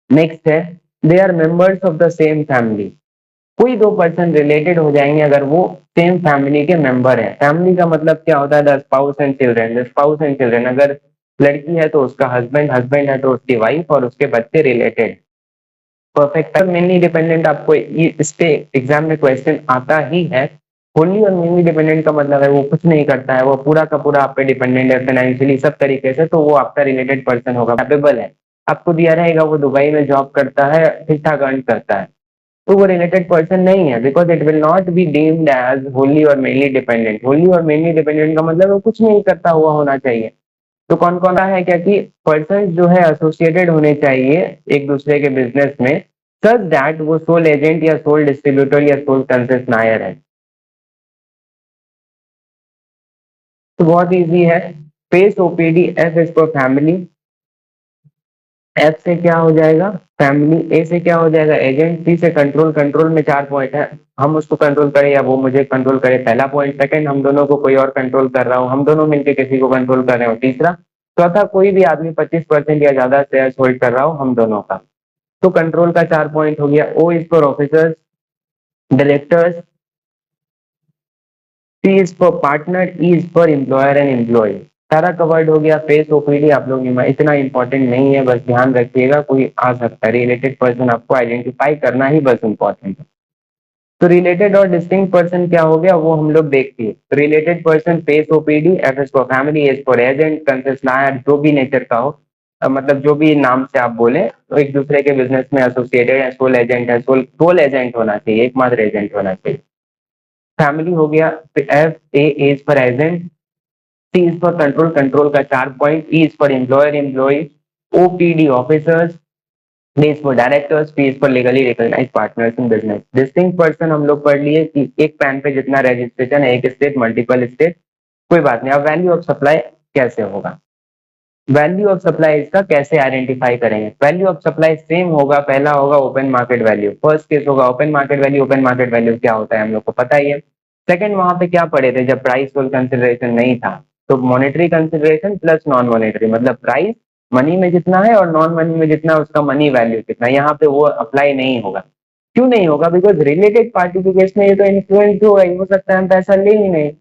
नेक्स्ट है, they are members of the same family. कोई दो पर्सन रिलेटेड हो जाएंगे अगर वो सेम फैमिली के मेंबर है। फैमिली का मतलब क्या होता है? The spouse and children. The spouse and children, अगर लड़की है तो उसका हस्बैंड, हस्बैंड है तो उसकी वाइफ और उसके बच्चे रिलेटेड। परफेक्ट। मेनली डिपेंडेंट आपको इसके एग्जाम में क्वेश्चन आता ही है। होली और मेनली डिपेंडेंट का मतलब है वो कुछ नहीं करता है, वो पूरा का पूरा आप पे डिपेंडेंट है फाइनेंशियली सब तरीके से, तो वो आपका रिलेटेड पर्सन होगा, कैपेबल है। आपको दिया रहेगा वो दुबई में जॉब करता है, ठीक ठाक अर्न करता है, तो वो रिलेटेड पर्सन नहीं है, because it will not be deemed as wholly और मेनली डिपेंडेंट। होली और मेनली डिपेंडेंट का मतलब वो कुछ नहीं करता हुआ होना चाहिए। तो कौन कौन सा है क्या कि पर्सन जो है एसोसिएटेड होने चाहिए एक दूसरे के बिजनेस में, सच दैट वो सोल एजेंट या सोल डिस्ट्रीब्यूटर या सोल कंसेशनायर है। तो बहुत इजी है। Face OPD, F is for family, F से क्या हो जाएगा? फैमिली। ए से क्या हो जाएगा? एजेंट। सी से कंट्रोल। कंट्रोल में चार पॉइंट है, हम उसको कंट्रोल करें या वो मुझे कंट्रोल करे, पहला पॉइंट। सेकंड, हम दोनों को कोई और कंट्रोल कर रहा हूँ, हम दोनों मिलकर किसी को कंट्रोल कर रहे हो, तीसरा। चौथा, कोई भी आदमी 25% या ज्यादा शेयर होल्ड कर रहा हो हम दोनों का। तो कंट्रोल का चार पॉइंट हो गया। O is for officers, directors, C is for partner, E is for employer and employee. सारा कवर्ड हो गया। फेस ओपीडी आप लोग इतना इंपॉर्टेंट नहीं है, बस ध्यान रखिएगा कोई आ सकता है, रिलेटेड पर्सन आपको आइडेंटिफाई करना ही बस इंपॉर्टेंट है। तो रिलेटेड और डिस्टिंक्ट पर्सन क्या हो गया वो हम लोग देखते हैं। Related person face OPD, F is for family, as for agent, concessionaire, जो भी नेचर का हो, मतलब जो भी नाम से आप बोले, तो एक दूसरे के बिजनेस में एसोसिएटेड है, सोल एजेंट है, सोल एजेंट होना चाहिए, एकमात्र एजेंट होना चाहिए। फैमिली हो गया, F A is for agent, T is for control, control का 4 point, E is for employer employ, OPD officers, D is for directors, P is for legally recognise partners in business. Distinct person हम लोग पढ़ लिए कि एक पैन पे जितना रजिस्ट्रेशन है, एक स्टेट मल्टीपल स्टेट, कोई बात नहीं। अब वैल्यू ऑफ सप्लाई कैसे होगा, वैल्यू ऑफ सप्लाई इसका कैसे आइडेंटिफाई करेंगे। वैल्यू ऑफ सप्लाई सेम होगा, पहला होगा open market value, first case होगा open market value. Open market value क्या होता है हम लोग को पता ही है। सेकंड, वहां पे क्या पढ़े थे जब प्राइस होल कंसिडरेशन नहीं था, तो monetary consideration plus non monetary, मतलब प्राइस मनी में जितना है और नॉन मनी में जितना उसका मनी वैल्यू कितना, यहाँ पे वो अप्लाई नहीं होगा। क्यों नहीं होगा, बिकॉज रिलेटेड पार्टी के केस में ये तो इन्फ्लुएंस होगा ही, हो सकता है हम पैसा ले ही नहीं,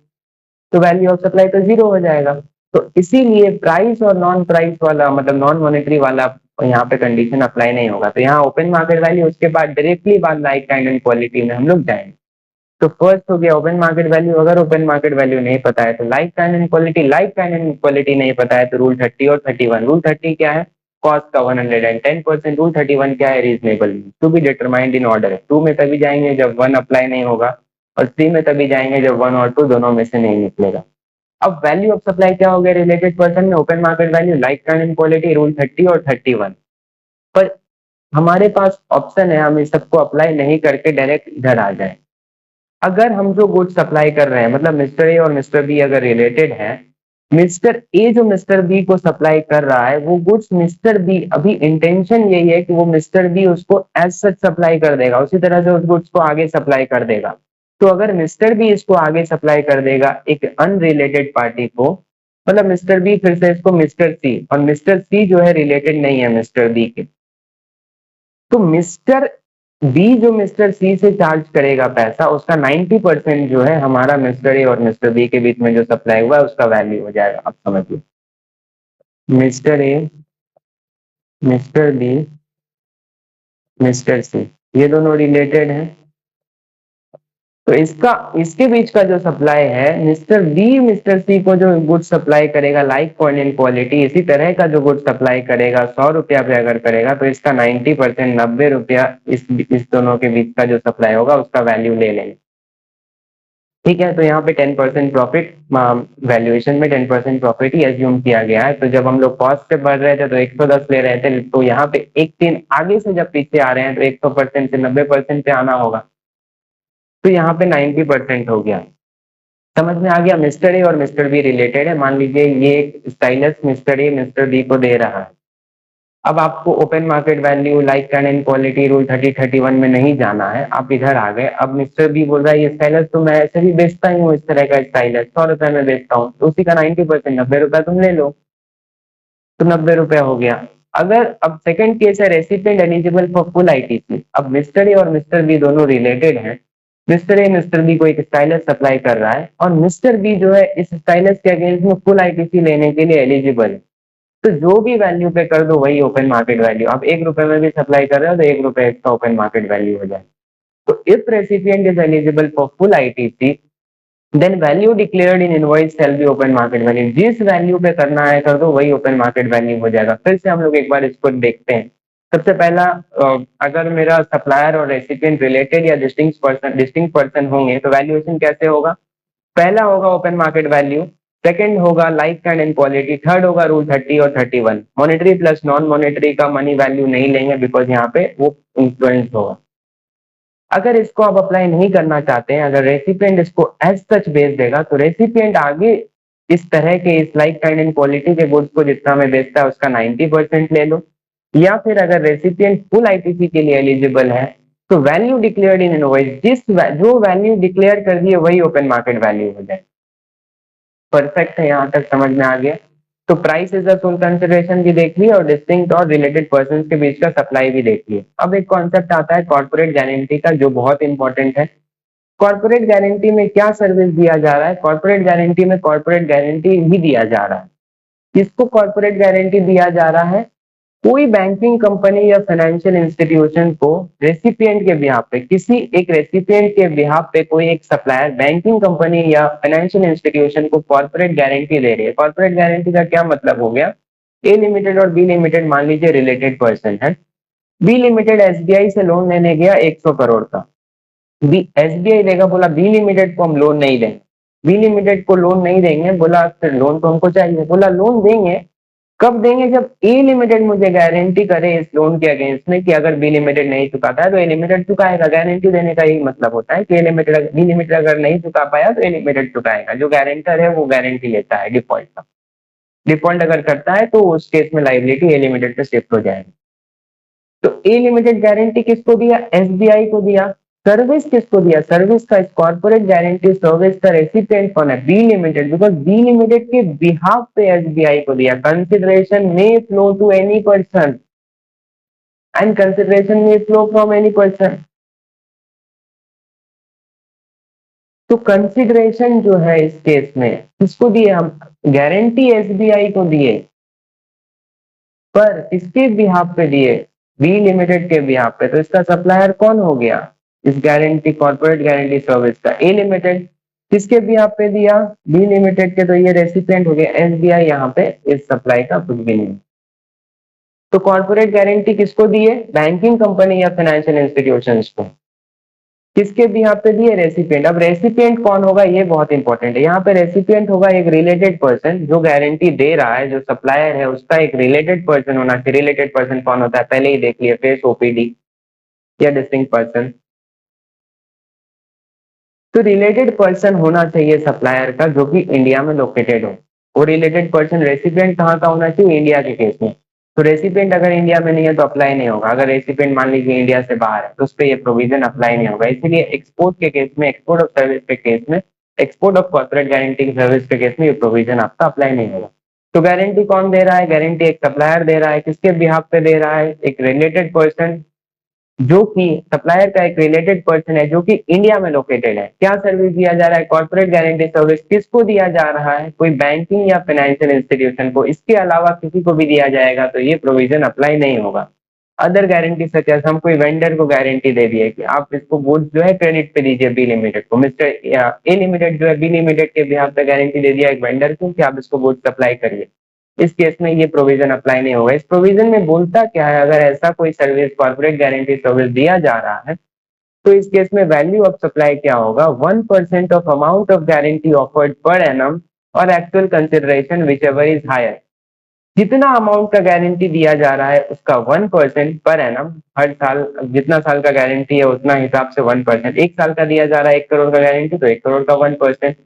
तो वैल्यू ऑफ सप्लाई तो जीरो हो जाएगा। तो इसीलिए प्राइस और नॉन प्राइस वाला, मतलब नॉन मॉनेटरी वाला, यहाँ पे कंडीशन अप्लाई नहीं होगा। तो यहाँ ओपन मार्केट वैल्यू, उसके बाद डायरेक्टली बाद लाइक काइंड एंड क्वालिटी में हम लोग जाएंगे। तो फर्स्ट हो गया ओपन मार्केट वैल्यू, अगर ओपन मार्केट वैल्यू नहीं पता है तो like kind and quality, like kind and quality नहीं पता है तो रूल 30 और 31। रूल 30 क्या है, कॉस्ट का 110%, रूल 31 क्या है, reasonable to be determined in order. Two में तभी जाएंगे जब वन अप्लाई नहीं होगा, और थ्री में तभी जाएंगे जब वन और टू दोनों में से नहीं निकलेगा। अब वैल्यू ऑफ सप्लाई क्या हो गया रिलेटेड पर्सन में, open market value, like kind and quality, rule 30 और 31। पर हमारे पास ऑप्शन है, हम इस सबको अप्लाई नहीं करके डायरेक्ट इधर आ जाए। अगर हम जो गुड्स सप्लाई कर रहे हैं, मतलब मिस्टर ए और मिस्टर बी अगर रिलेटेड है, मिस्टर ए जो मिस्टर बी को सप्लाई कर रहा है वो गुड्स मिस्टर बी, अभी इंटेंशन यही है कि वो मिस्टर बी उसको एज सच सप्लाई कर देगा, उसी तरह से उस गुड्स को आगे सप्लाई कर देगा। तो अगर मिस्टर बी इसको आगे सप्लाई कर देगा एक अनरिलेटेड पार्टी को, मतलब मिस्टर बी फिर से इसको मिस्टर सी, और मिस्टर सी जो है रिलेटेड नहीं है मिस्टर बी के, तो मिस्टर बी जो मिस्टर सी से चार्ज करेगा पैसा, उसका 90% जो है हमारा मिस्टर ए और मिस्टर बी के बीच में जो सप्लाई हुआ है उसका वैल्यू हो जाएगा। अब समझिए, Mr A, mister B, Mr C, ये दोनों रिलेटेड हैं, तो इसका, इसके बीच का जो सप्लाई है, मिस्टर बी मिस्टर सी को जो गुड सप्लाई करेगा लाइक क्वांटिटी क्वालिटी, इसी तरह का जो गुड सप्लाई करेगा 100 रुपया पे अगर करेगा, तो इसका 90% 90 रुपया इस दोनों के बीच का जो सप्लाई होगा उसका वैल्यू ले लेंगे। ठीक है, तो यहाँ पे 10% प्रॉफिट, वैल्यूएशन में 10% प्रॉफिट ही एज्यूम किया गया है। तो जब हम लोग कॉस्ट पे बढ़ रहे थे तो 110 ले रहे थे, तो यहाँ पे एक 3 आगे से जब पीछे आ रहे हैं तो 100% से 90% पे आना होगा, तो यहाँ पे 90% हो गया। समझ में आ गया, मिस्टर ए और मिस्टर बी रिलेटेड है। मान लीजिए ये एक stylus mister A mister B को दे रहा है। अब आपको open market value, like kind and quality, rule 30 31 में नहीं जाना है, आप इधर आ गए। अब मिस्टर बी बोल रहा है ये स्टाइलस तो मैं ऐसे भी बेचता ही हूँ, इस तरह का स्टाइलस 100 रुपए में बेचता हूँ, तो उसी का 90% 90 रुपया तुम ले लो, तो 90 रुपया हो गया। अगर अब सेकंड केस है recipient eligible for full ITC. अब मिस्टर ए और मिस्टर बी दोनों रिलेटेड हैं, मिस्टर ए मिस्टर बी को एक स्टाइलस सप्लाई कर रहा है, और मिस्टर बी जो है इस स्टाइलस के अगेंस्ट में फुल आईटीसी लेने के लिए एलिजिबल है। तो जो भी वैल्यू पे कर दो वही ओपन मार्केट वैल्यू। आप 1 रुपए में भी सप्लाई कर रहे हो तो 1 रुपए इसका ओपन मार्केट वैल्यू हो जाए। तो if recipient is eligible for full ITC, then value declared in invoice shall be open market value. जिस वैल्यू पे करना है कर दो, वही ओपन मार्केट वैल्यू हो जाएगा। फिर से हम लोग एक बार इसको देखते हैं। सबसे पहला, अगर मेरा सप्लायर और रेसिपिएंट रिलेटेड या डिस्टिंक्ट पर्सन होंगे तो वैल्यूएशन कैसे होगा, पहला होगा ओपन मार्केट वैल्यू, सेकंड होगा like kind and quality, third होगा रूल 30 और 31। मॉनेटरी प्लस नॉन मॉनेटरी का मनी वैल्यू नहीं लेंगे, बिकॉज यहाँ पे वो इन्फ्लुएंस होगा। अगर इसको आप अप्लाई नहीं करना चाहते हैं, अगर रेसिपिएंट इसको एज सच भेज देगा, तो रेसिपिएंट आगे इस तरह के इस लाइक काइंड एंड क्वालिटी के गुड्स को जितना में बेचता है उसका 90% ले लो। या फिर अगर रेसिपिएंट फुल आईटीसी के लिए एलिजिबल है तो वैल्यू डिक्लेयर्ड इन इनवॉइस, जो वैल्यू डिक्लेयर कर दिए वही ओपन मार्केट वैल्यू हो जाए। परफेक्ट है, यहाँ तक समझ में आ गया। तो price is a full consideration भी देख लिया, और डिस्टिंक्ट और रिलेटेड पर्सन के बीच का सप्लाई भी देख लिया। अब एक कॉन्सेप्ट आता है कॉर्पोरेट गारंटी का, जो बहुत इंपॉर्टेंट है। कॉर्पोरेट गारंटी में क्या सर्विस दिया जा रहा है, कॉर्पोरेट गारंटी में कॉर्पोरेट गारंटी भी दिया जा रहा है। किसको कॉर्पोरेट गारंटी दिया जा रहा है, कोई बैंकिंग कंपनी या फाइनेंशियल इंस्टीट्यूशन को रेसिपिएंट के बिहाफ पे, किसी एक रेसिपिएंट के बिहाफ पे कोई एक सप्लायर बैंकिंग कंपनी या फाइनेंशियल इंस्टीट्यूशन को कॉर्पोरेट गारंटी दे रही है। कॉर्पोरेट गारंटी का क्या मतलब हो गया, ए लिमिटेड और बी लिमिटेड मान लीजिए रिलेटेड पर्सन है। बी लिमिटेड एसबीआई से लोन लेने गया 100 करोड़ का। बी एसबीआई देगा, बोला बी लिमिटेड को हम लोन नहीं देंगे, बी लिमिटेड को लोन नहीं देंगे, बोला फिर लोन तो हमको चाहिए, बोला लोन देंगे, कब देंगे, जब ए लिमिटेड मुझे गारंटी करे इस लोन के अगेंस्ट में कि अगर बी लिमिटेड नहीं चुकाता है तो ए लिमिटेड चुकाएगा। गारंटी देने का यही मतलब होता है कि ए लिमिटेड बी लिमिटेड अगर नहीं चुका पाया तो ए लिमिटेड चुकाएगा। जो गारंटर है वो गारंटी लेता है डिफॉल्ट का। डिफॉल्ट अगर करता है तो उस केस में लाइबिलिटी ए लिमिटेड पे शिफ्ट हो जाएगी। तो ए लिमिटेड गारंटी किसको दिया, एसबीआई को दिया। सर्विस किसको दिया, सर्विस का कॉर्पोरेट गारंटी सर्विस का रेसिपिएंट कौन है, B limited, because B limited के बिहाफ पे एसबीआई को दिया। कंसिडरेशन में flow to any person and consideration में फ्लो फ्रॉम एनी पर्सन। तो कंसिडरेशन जो है इस केस में किसको दिए हम, गारंटी एसबीआई को दिए, पर किसके बिहाफ पे दिए, बी लिमिटेड के बिहाफ पे। तो इसका सप्लायर कौन हो गया इस गारंटी कॉर्पोरेट गारंटी सर्विस का, ए लिमिटेड। किसके बिहाफ पे दिया, बी लिमिटेड के, तो ये रेसिपिएंट हो गया एसबीआई। यहाँ पे इस सप्लाई का कुछ भी नहीं। तो कॉर्पोरेट गारंटी किसको दिए, बैंकिंग कंपनी या फाइनेंशियल इंस्टीट्यूशंस को। किसके भी यहाँ पे दिए, रेसिपिएंट। अब रेसिपिएंट कौन होगा ये बहुत इंपॉर्टेंट है। यहाँ पे रेसिपिएंट होगा एक रिलेटेड पर्सन, जो गारंटी दे रहा है, जो सप्लायर है उसका एक रिलेटेड पर्सन होना चाहिए। रिलेटेड पर्सन कौन होता है, पहले ही देख लिया, फेस ओपीडी या डिस्टिंक्ट पर्सन। तो रिलेटेड पर्सन होना चाहिए सप्लायर का जो कि इंडिया में लोकेटेड हो। वो रिलेटेड पर्सन रेसिपिएंट कहाँ का होना चाहिए, इंडिया के केस में। तो रेसिपिएंट अगर इंडिया में नहीं है तो अप्लाई नहीं होगा। अगर रेसिपिएंट मान लीजिए इंडिया से बाहर है तो उस पर ये प्रोविजन अप्लाई नहीं होगा। इसलिए एक्सपोर्ट के केस में, एक्सपोर्ट ऑफ सर्विस के केस में, export of corporate guarantee service के केस में ये प्रोविजन आपका अप्लाई नहीं होगा। तो गारंटी कौन दे रहा है, गारंटी एक सप्लायर दे रहा है। किसके बिहाफ पे दे रहा है, एक रिलेटेड पर्सन, जो कि सप्लायर का एक रिलेटेड पर्सन है जो कि इंडिया में लोकेटेड है। क्या सर्विस दिया जा रहा है, कॉर्पोरेट गारंटी सर्विस। किसको दिया जा रहा है, कोई बैंकिंग या फाइनेंशियल इंस्टीट्यूशन को। इसके अलावा किसी को भी दिया जाएगा तो ये प्रोविजन अप्लाई नहीं होगा। अदर गारंटी सच हम कोई वेंडर को गारंटी दे दिए कि आप इसको गुड्स जो है क्रेडिट पे दीजिए बी लिमिटेड को। मिस्टर ए लिमिटेड जो है बी लिमिटेड के बिहाफ पे गारंटी दे दिया एक वेंडर को कि आप इसको गुड्स सप्लाई करिए। इस केस में ये प्रोविजन अप्लाई नहीं होगा। इस प्रोविजन में बोलता क्या है, अगर ऐसा कोई सर्विस कॉर्पोरेट गारंटी सर्विस दिया जा रहा है तो इस केस में वैल्यू ऑफ सप्लाई क्या होगा, 1% of amount of guarantee offered per annum और actual consideration whichever is higher. जितना अमाउंट का गारंटी दिया जा रहा है उसका 1% पर एनम, हर साल जितना साल का गारंटी है उतना हिसाब से 1%। एक साल का दिया जा रहा है 1 करोड़ का गारंटी तो 1 करोड़ का 1%।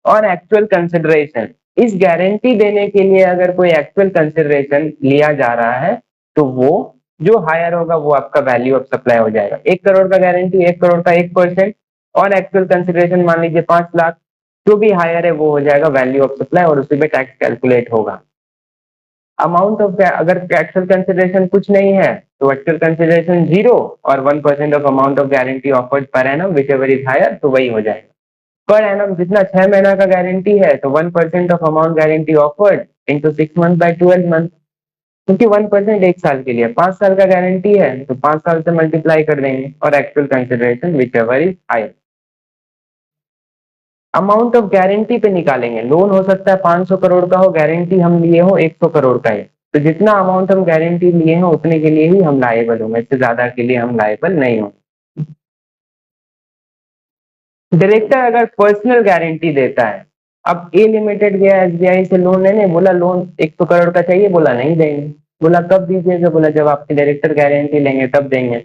और एक्चुअल कंसिडरेशन, इस गारंटी देने के लिए अगर कोई एक्चुअल कंसिडरेशन लिया जा रहा है तो वो जो हायर होगा वो आपका वैल्यू ऑफ सप्लाई हो जाएगा। 1 करोड़ का गारंटी, 1 करोड़ का 1%, और एक्चुअल कंसिडरेशन मान लीजिए 5 लाख, जो भी हायर है वो हो जाएगा वैल्यू ऑफ सप्लाई और उसी पे टैक्स कैलकुलेट होगा। अमाउंट ऑफ, अगर एक्चुअल कंसिडरेशन कुछ नहीं है तो एक्चुअल कंसिडरेशन 0 और 1% of amount of guarantee offered per annum whichever is higher, तो वही हो जाएगा। पर एनम जितना 6 महीना का गारंटी है तो 1% of amount guarantee offered into 6 month by 12 month, क्योंकि 1% एक साल के लिए, 5 साल का गारंटी है तो 5 साल से मल्टीप्लाई कर देंगे और actual consideration whichever is higher. Amount of guarantee पे निकालेंगे। लोन हो सकता है 500 करोड़ का हो, गारंटी हम लिए हो 100 करोड़ का है, तो जितना अमाउंट हम गारंटी लिए हैं उतने के लिए ही हम लायबल होंगे, इससे ज्यादा के लिए हम लायबल नहीं होंगे। डायरेक्टर अगर पर्सनल गारंटी देता है, अब ए लिमिटेड गया एसबीआई से लोन लेने, बोला लोन 100 करोड़ का चाहिए, बोला नहीं देंगे। बोला कब दीजिएगा, बोला जब आपके डायरेक्टर गारंटी लेंगे तब देंगे।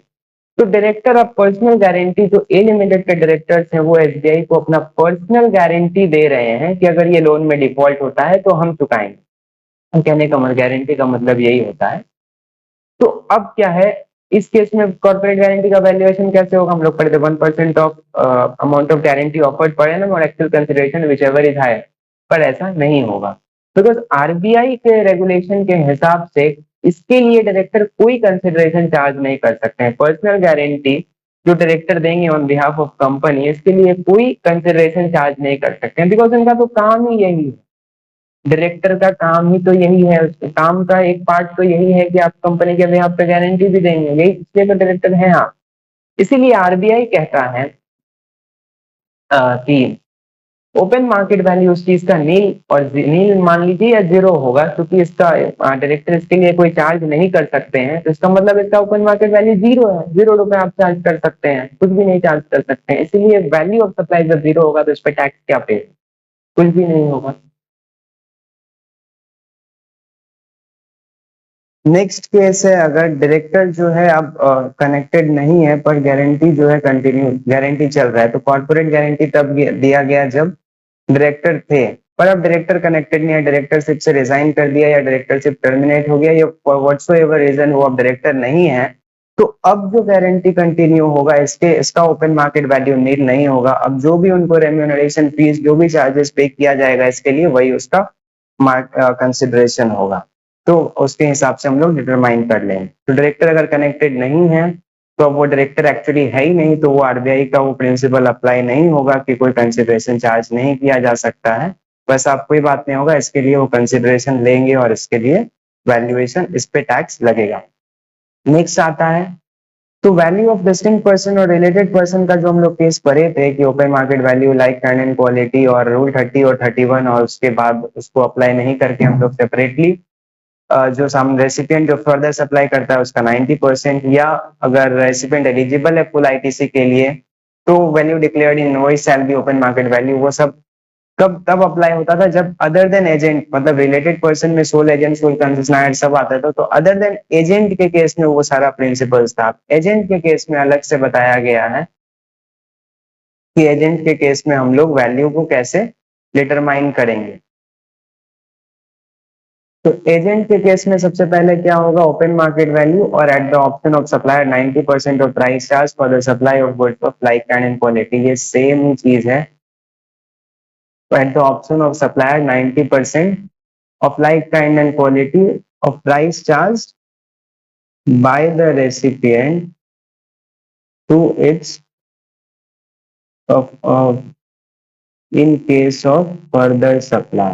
तो डायरेक्टर ऑफ पर्सनल गारंटी, जो ए लिमिटेड के डायरेक्टर्स हैं वो एसबीआई को अपना पर्सनल गारंटी दे रहे हैं कि अगर ये लोन में डिफॉल्ट होता है तो हम चुकाएंगे। कहने का मतलब, गारंटी का मतलब यही होता है। तो अब क्या है, इस केस में कॉर्पोरेट गारंटी का वैल्यूएशन कैसे होगा, हम लोग पढ़े थे 1% of amount of guarantee offered per annum और actual consideration whichever is higher. पर ऐसा नहीं होगा बिकॉज आरबीआई के रेगुलेशन के हिसाब से इसके लिए डायरेक्टर कोई कंसिडरेशन चार्ज नहीं कर सकते हैं। पर्सनल गारंटी जो डायरेक्टर देंगे ऑन बिहाफ ऑफ कंपनी, इसके लिए कोई कंसिडरेशन चार्ज नहीं कर सकते हैं, बिकॉज इनका तो काम ही यही है। डायरेक्टर का काम ही तो यही है, उसके काम का एक पार्ट तो यही है कि आप कंपनी के बिहाफ पे गारंटी भी देंगे, यही इसलिए तो डायरेक्टर है आप। इसीलिए आरबीआई कहता है कि ओपन मार्केट वैल्यू उस चीज का नील और नील मान लीजिए या जीरो होगा, क्योंकि इसका डायरेक्टर इसके लिए कोई चार्ज नहीं कर सकते हैं, तो इसका मतलब इसका ओपन मार्केट वैल्यू जीरो है, 0 रुपए आप चार्ज कर सकते हैं, कुछ भी नहीं चार्ज कर सकते हैं, इसीलिए वैल्यू ऑफ सप्लाई जब जीरो होगा तो इस पर टैक्स क्या पे, कुछ भी नहीं होगा। नेक्स्ट केस है, अगर डायरेक्टर जो है अब कनेक्टेड नहीं है पर गारंटी जो है कंटिन्यू गारंटी चल रहा है, तो कॉर्पोरेट गारंटी तब दिया गया जब डायरेक्टर थे, पर अब डायरेक्टर कनेक्टेड नहीं है, डायरेक्टरशिप से रिजाइन कर दिया या डायरेक्टरशिप टर्मिनेट हो गया या फॉर व्हाटसोएवर रीजन वो अब डायरेक्टर नहीं है, तो अब जो गारंटी कंटिन्यू होगा इसका ओपन मार्केट वैल्यू नील नहीं होगा। अब जो भी उनको रेम्यूनरेशन फीस जो भी चार्जेस पे किया जाएगा इसके लिए वही उसका कंसिडरेशन होगा, तो उसके हिसाब से हम लोग डिटरमाइन कर लेंगे। तो डायरेक्टर अगर कनेक्टेड नहीं है तो अब वो डायरेक्टर एक्चुअली है ही नहीं, तो वो आरबीआई का वो प्रिंसिपल अप्लाई नहीं होगा कि कोई कंसिडरेशन चार्ज नहीं किया जा सकता है, बस आप कोई बात नहीं होगा, इसके लिए वो कंसिडरेशन लेंगे और इसके लिए वैल्यूएशन इस पे टैक्स लगेगा। नेक्स्ट आता है तो वैल्यू ऑफ डिस्टिंक्ट पर्सन और रिलेटेड पर्सन का जो हम लोग केस पढ़े थे कि open market value like kind and quality और रूल 30 और 31, और उसके बाद उसको अप्लाई नहीं करके हम लोग सेपरेटली जो सामने रेसिपिएंट जो फर्दर सप्लाई करता है उसका 90%, या अगर रेसिपिएंट एलिजिबल है फुल आईटीसी के लिए तो value declared in invoice shall be open market value, वो सब कब तब अप्लाई होता था जब अदर देन एजेंट, मतलब रिलेटेड पर्सन में सोल एजेंट सोल कंसेशनर सब आता था, तो अदर देन एजेंट के केस में वो सारा प्रिंसिपल्स था। एजेंट के केस में अलग से बताया गया है कि एजेंट के केस में हम लोग वैल्यू को कैसे डिटरमाइन करेंगे। तो एजेंट के केस में सबसे पहले क्या होगा, ओपन मार्केट वैल्यू और at the option of supplier 90% of price charge for the supply of goods of like kind and quality, ये सेम ही चीज है। At the option of supplier 90% of like kind and quality of price charged by the recipient to its of in case of further supply।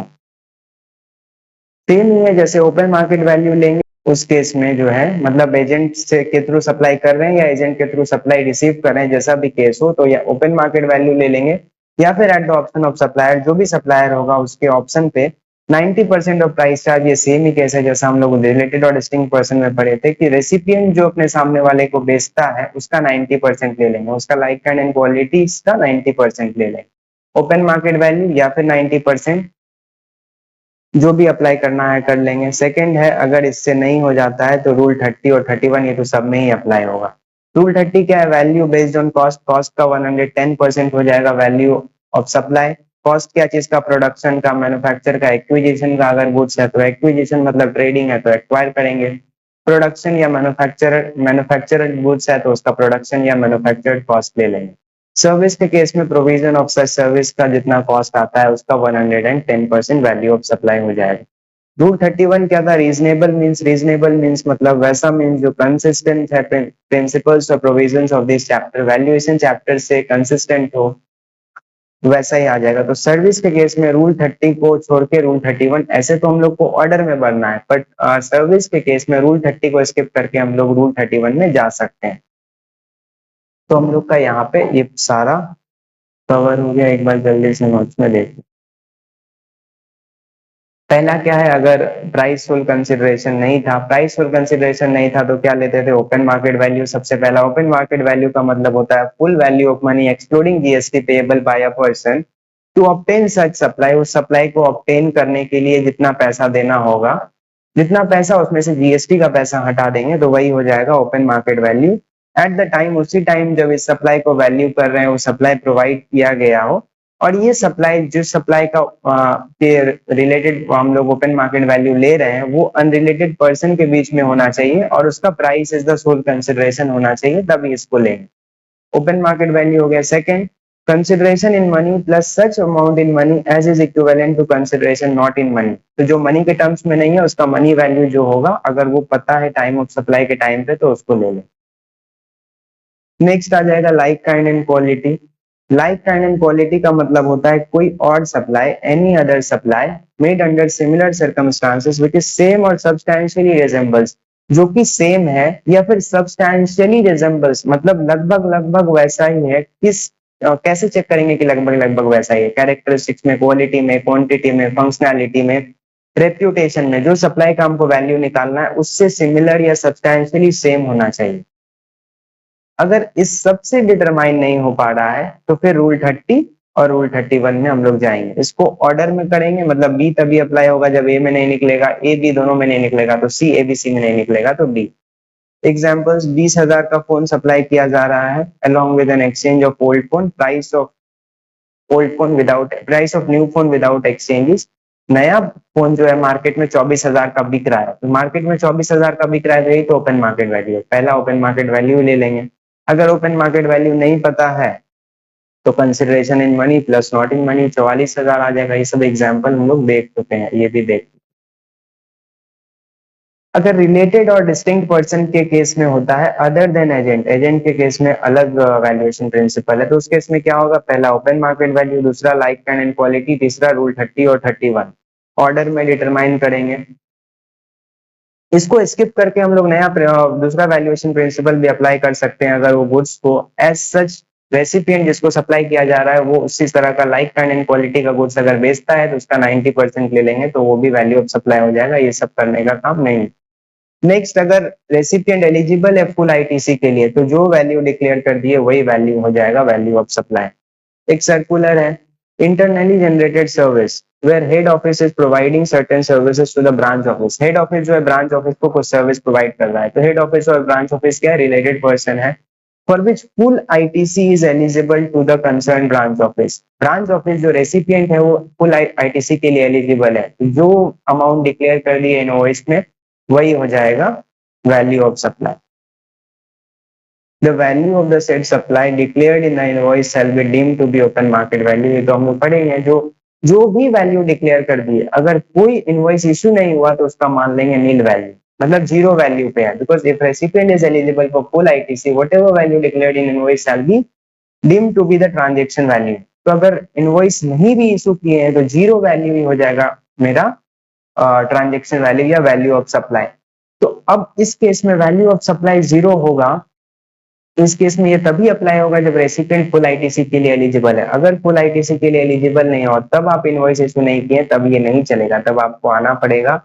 Same ही है जैसे ओपन मार्केट वैल्यू लेंगे उस केस में जो है, मतलब एजेंट से के थ्रू सप्लाई कर रहे हैं या एजेंट के थ्रू सप्लाई रिसीव कर रहे हैं, जैसा भी केस हो, तो या ओपन मार्केट वैल्यू ले लेंगे या फिर at the option of supplier, जो भी सप्लायर होगा उसके ऑप्शन पे 90% ऑफ प्राइस चार्ज, ये सेम ही केस है जैसा हम लोग रिलेटेड और डिस्टिंक्ट पर्सन में पढ़े थे कि रेसिपिएंट जो अपने सामने वाले को बेचता है उसका 90% ले लेंगे, उसका लाइक काइंड एंड क्वालिटी का 90% ले लेंगे, ओपन मार्केट वैल्यू या फिर 90% जो भी अप्लाई करना है कर लेंगे। सेकंड है, अगर इससे नहीं हो जाता है तो रूल 30 और 31 ये तो सब में ही अप्लाई होगा। रूल 30 क्या है, value based on cost, cost का 110% हो जाएगा वैल्यू ऑफ सप्लाई। कॉस्ट क्या चीज का, प्रोडक्शन का, मैन्युफैक्चर का, एक्विजिशन का, अगर गुड्स है तो एक्विजिशन मतलब ट्रेडिंग है तो एक्वायर करेंगे, प्रोडक्शन या मैन्युफैक्चर गुड्स है तो उसका प्रोडक्शन या मैन्युफैक्चर्ड कॉस्ट ले लेंगे। सर्विस के केस में प्रोविजन ऑफ सच सर्विस का जितना कॉस्ट आता है उसका 110% वैल्यू ऑफ सप्लाई हो जाएगा। रूल 31 क्या था, रीजनेबल मींस, रीजनेबल मींस मतलब वैसा मींस जो कंसिस्टेंट है प्रिंसिपल्स और provisions of this chapter, valuation chapter से कंसिस्टेंट हो वैसा ही आ जाएगा। तो सर्विस के केस में रूल 30 को छोड़ के रूल 31, ऐसे तो हम लोग को ऑर्डर में बढ़ना है, बट सर्विस के केस में रूल 30 को स्किप करके हम लोग रूल 31 में जा सकते हैं। तो हम लोग का यहाँ पे ये सारा कवर हो गया। एक बार जल्दी से नोट्स में देखिए। पहला क्या है, अगर प्राइस फुल कंसिडरेशन नहीं था, प्राइस फुल कंसिडरेशन नहीं था तो क्या लेते थे, ओपन मार्केट वैल्यू। सबसे पहला ओपन मार्केट वैल्यू का मतलब होता है full value of money excluding GST payable by a person to obtain such supply. उस सप्लाई को ऑब्टेन करने के लिए जितना पैसा देना होगा, जितना पैसा उसमें से जीएसटी का पैसा हटा देंगे तो वही हो जाएगा open market value eight the time, उसी टाइम जब इस सप्लाई को वैल्यू कर रहे हैं, वो सप्लाई प्रोवाइड किया गया हो, और ये सप्लाई जिस सप्लाई का के रिलेटेड हम लोग ओपन मार्केट वैल्यू ले रहे हैं वो अनरिलेटेड पर्सन के बीच में होना चाहिए और उसका price is the sole consideration होना चाहिए, तभी इसको लेंगे। ओपन मार्केट वैल्यू हो गया। Second, consideration in money plus such amount in money as is equivalent to consideration not in money. तो जो मनी के टर्म्स में नहीं है उसका मनी वैल्यू जो होगा, अगर वो पता है टाइम ऑफ सप्लाई के टाइम पे, तो उसको ले लें। नेक्स्ट आ जाएगा like kind and quality. Like kind and quality का मतलब होता है कोई और supply, any other supply made under similar circumstances which is same और सब्सटैंशियली रिजेंबल्स, जो कि सेम है या फिर सब्सटैंशियली रिजेंबल्स मतलब लगभग लगभग वैसा ही है, किस कैसे चेक करेंगे कि लगभग लगभग वैसा ही है? कैरेक्टरिस्टिक्स में, क्वालिटी में, क्वांटिटी में, फंक्शनैलिटी में, रेप्यूटेशन में, जो सप्लाई का हमको वैल्यू निकालना है उससे सिमिलर या सब्सटैंशियली सेम होना चाहिए। अगर इस सबसे डिटरमाइन नहीं हो पा रहा है तो फिर रूल 30 और रूल 31 में हम लोग जाएंगे। इसको ऑर्डर में करेंगे, मतलब बी तभी अप्लाई होगा जब ए में नहीं निकलेगा, ए बी दोनों में नहीं निकलेगा तो सी, ए बी सी में नहीं निकलेगा तो डी। एग्जाम्पल्स, 20,000 का फोन सप्लाई किया जा रहा है along with an exchange of old phone, price of new phone without exchanges। नया फोन जो है मार्केट में 24,000 का बिक रहा है, तो मार्केट में 24,000 का बिक रहा है तो यही तो ओपन मार्केट वैल्यू है, पहला ओपन मार्केट वैल्यू ले लेंगे। अगर ओपन मार्केट वैल्यू नहीं पता है तो consideration in money plus not in money 44,000 आ जाएगा। ये सब एग्जाम्पल हम लोग देख चुके हैं, ये भी देख। अगर रिलेटेड और डिस्टिंक्ट पर्सन के केस में होता है अदर देन एजेंट, एजेंट के केस में अलग वैल्यूएशन प्रिंसिपल है, तो उस केस में क्या होगा? पहला ओपन मार्केट वैल्यू, दूसरा लाइक काइंड एंड क्वालिटी, तीसरा रूल 30 और 31 ऑर्डर में डिटरमाइन करेंगे। इसको स्किप करके हम लोग नया दूसरा वैल्यूएशन प्रिंसिपल भी अप्लाई कर सकते हैं अगर वो गुड्स को एज सच रेसिपिएंट जिसको सप्लाई किया जा रहा है वो उसी तरह का लाइक काइंड एंड क्वालिटी का गुड्स अगर बेचता है तो उसका 90% ले लेंगे तो वो भी वैल्यू ऑफ सप्लाई हो जाएगा। ये सब करने का काम नहीं। नेक्स्ट, अगर रेसिपिएंट एलिजिबल है फुल आईटीसी के लिए तो जो वैल्यू डिक्लेयर कर दिए वही वैल्यू हो जाएगा वैल्यू ऑफ सप्लाई। एक सर्कुलर है, internally generated service where head office is providing certain services to the branch office. Head office जो है ब्रांच ऑफिस को कुछ सर्विस प्रोवाइड कर रहा है, तो हेड ऑफिस और ब्रांच ऑफिस क्या है? रिलेटेड पर्सन है। For which full ITC is eligible to the concern branch office. Branch office जो रेसिपिएंट है वो फुल आईटीसी के लिए एलिजिबल है, जो अमाउंट डिक्लेयर कर दिए इनवॉइस में वही हो जाएगा value of supply. The value of the said supply declared in the invoice shall be deemed to be open market value। ये तो हम लोग पढ़ेंगे, जो भी वैल्यू डिक्लेयर कर दी है अगर कोई इनवॉइस इशू नहीं हुआ तो उसका मान लेंगे नील वैल्यू, मतलब जीरो वैल्यू पे है। Because if recipient is eligible for full ITC whatever value declared in invoice shall be deemed to be the transaction value. तो अगर इनवॉइस नहीं भी इशू किए हैं तो जीरो वैल्यू ही हो जाएगा मेरा ट्रांजेक्शन वैल्यू या वैल्यू ऑफ सप्लाई। तो अब इस केस में वैल्यू ऑफ सप्लाई जीरो होगा, तो इस केस में ये तभी अप्लाई होगा जब रेसिपिएंट फुल आईटीसी के लिए एलिजिबल है। अगर फुल आईटीसी के लिए एलिजिबल नहीं हो तब आप इनवॉइस इशू नहीं किए तब ये नहीं चलेगा, तब आपको आना पड़ेगा,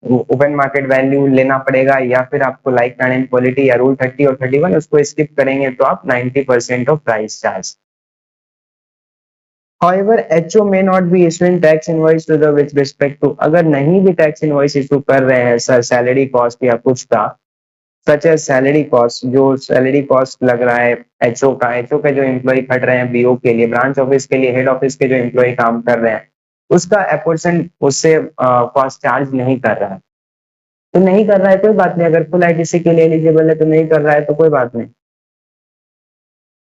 ओपन मार्केट वैल्यू लेना पड़ेगा या फिर आपको लाइक काइंड एंड क्वालिटी या रूल 30 और 31 उसको स्किप करेंगे तो आप 90% of price charge. However, HO may not be issuing tax invoice to the with respect to, अगर नहीं भी टैक्स इनवॉइस इशू कर रहे हैं सर सैलरी कॉस्ट या कुछ का, सच एज सैलरी कॉस्ट, जो सैलरी कॉस्ट लग रहा है एचओ का, एचओ के जो एम्प्लॉय खट रहे हैं बीओ के लिए, ब्रांच ऑफिस के लिए, हेड ऑफिस के जो एम्प्लॉय काम कर रहे हैं उसका एपोर्शन उससे कॉस्ट चार्ज नहीं कर रहा है, तो नहीं कर रहा है कोई बात नहीं। अगर फुल आईटीसी के लिए एलिजिबल है तो नहीं कर रहा है तो कोई बात नहीं।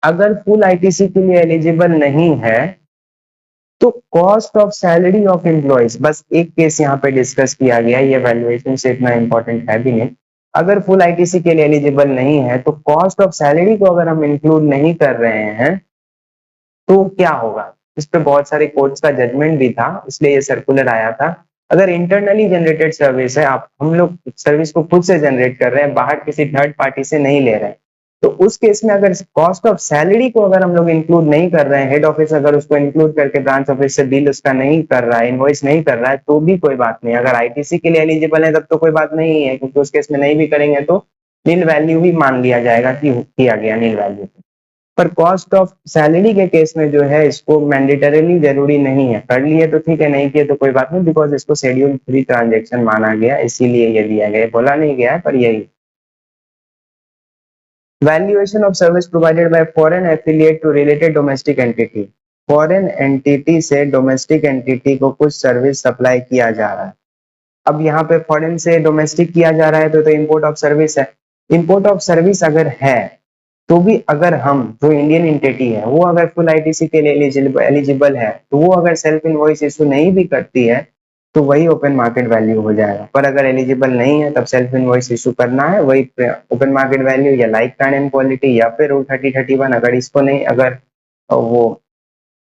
अगर फुल आईटीसी के लिए एलिजिबल नहीं है तो cost of salary of employees, बस एक केस यहाँ पे डिस्कस किया गया, ये वैल्यूएशन से इतना इंपॉर्टेंट है भी नहीं। अगर फुल आईटीसी के लिए एलिजिबल नहीं है तो कॉस्ट ऑफ सैलरी को अगर हम इंक्लूड नहीं कर रहे हैं तो क्या होगा? इस पे बहुत सारे कोर्ट्स का जजमेंट भी था, इसलिए ये सर्कुलर आया था। अगर इंटरनली जनरेटेड सर्विस है, आप हम लोग सर्विस को खुद से जनरेट कर रहे हैं, बाहर किसी थर्ड पार्टी से नहीं ले रहे हैं, तो उस केस में अगर कॉस्ट ऑफ सैलरी को अगर हम लोग इंक्लूड नहीं कर रहे हैं, हेड ऑफिस अगर उसको इंक्लूड करके ब्रांच ऑफिस से बिल उसका नहीं कर रहा है, इनवॉइस नहीं कर रहा है तो भी कोई बात नहीं। अगर आईटीसी के लिए एलिजिबल है तब तो कोई बात नहीं है, क्योंकि उस केस में नहीं भी करेंगे तो नील वैल्यू ही मान लिया जाएगा कि किया गया नील वैल्यू। पर कॉस्ट ऑफ सैलरी के केस में जो है इसको मैंडेटरीली जरूरी नहीं है, कर लिए तो ठीक है, नहीं किए तो कोई बात नहीं, बिकॉज इसको शेड्यूल 3 ट्रांजेक्शन माना गया, इसीलिए ये दिया गया, बोला नहीं गया है पर यही। Valuation of service provided by foreign affiliate to related domestic entity. Foreign entity से डोमेस्टिक एंटिटी को कुछ सर्विस सप्लाई किया जा रहा है। अब यहाँ पे फॉरेन से डोमेस्टिक किया जा रहा है तो इंपोर्ट ऑफ सर्विस है। इंपोर्ट ऑफ सर्विस अगर है तो भी अगर हम जो इंडियन एंटिटी है वो अगर फुल आईटीसी के लिए एलिजिबल है तो वो अगर सेल्फ इनवॉइस इशू नहीं भी करती है तो वही ओपन मार्केट वैल्यू हो जाएगा। पर अगर एलिजिबल नहीं है तब सेल्फ इनवॉइस इशू करना है, वही ओपन मार्केट वैल्यू या लाइक काइंड एंड क्वालिटी या फिर रूल 30-31। अगर इसको नहीं, अगर वो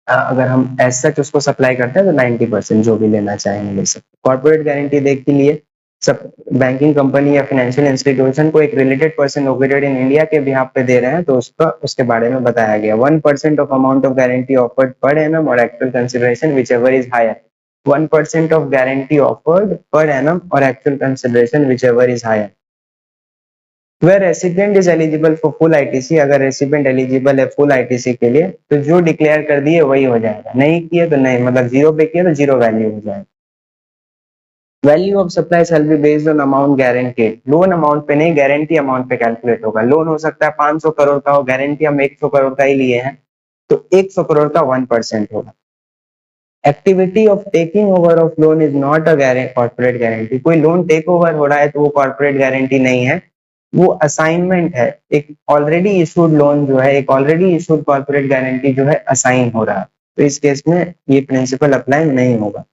अगर हम एज सच उसको सप्लाई करते हैं तो 90% जो भी लेना चाहेंगे ले सकते। कॉर्पोरेट गारंटी देख के लिए सब बैंकिंग कंपनी या फाइनेंशियल इंस्टीट्यूशन को एक related person located in India के बिहाफ पे दे रहे हैं, तो उसका उसके बारे में बताया गया। 1% of amount of guarantee offered per annum और actual consideration whichever is higher. 1% of guarantee offered per annum और actual consideration whichever is higher. Where recipient is eligible for full ITC, अगर रेसिपिएंट एलिजिबल है फुल आईटीसी के लिए तो जो डिक्लेयर कर दिए वही हो जाएगा, नहीं किए तो नहीं, मतलब जीरो पे किया तो जीरो वैल्यू हो जाएगा। Value of supply shall be based on amount guaranteed, loan amount पे नहीं गारंटी अमाउंट पे कैलकुलेट होगा। लोन हो सकता है 500 करोड़ का हो, गारंटी हम 100 करोड़ का ही लिए हैं तो 100 करोड़ का 1% होगा। Activity of taking over of loan is not a corporate guarantee, कोई लोन टेक ओवर हो रहा है तो वो कॉर्पोरेट गारंटी नहीं है, वो असाइनमेंट है। एक ऑलरेडी इशूड लोन जो है, एक ऑलरेडी इशूड कॉर्पोरेट गारंटी जो है असाइन हो रहा है, तो इस केस में ये प्रिंसिपल अप्लाई नहीं होगा।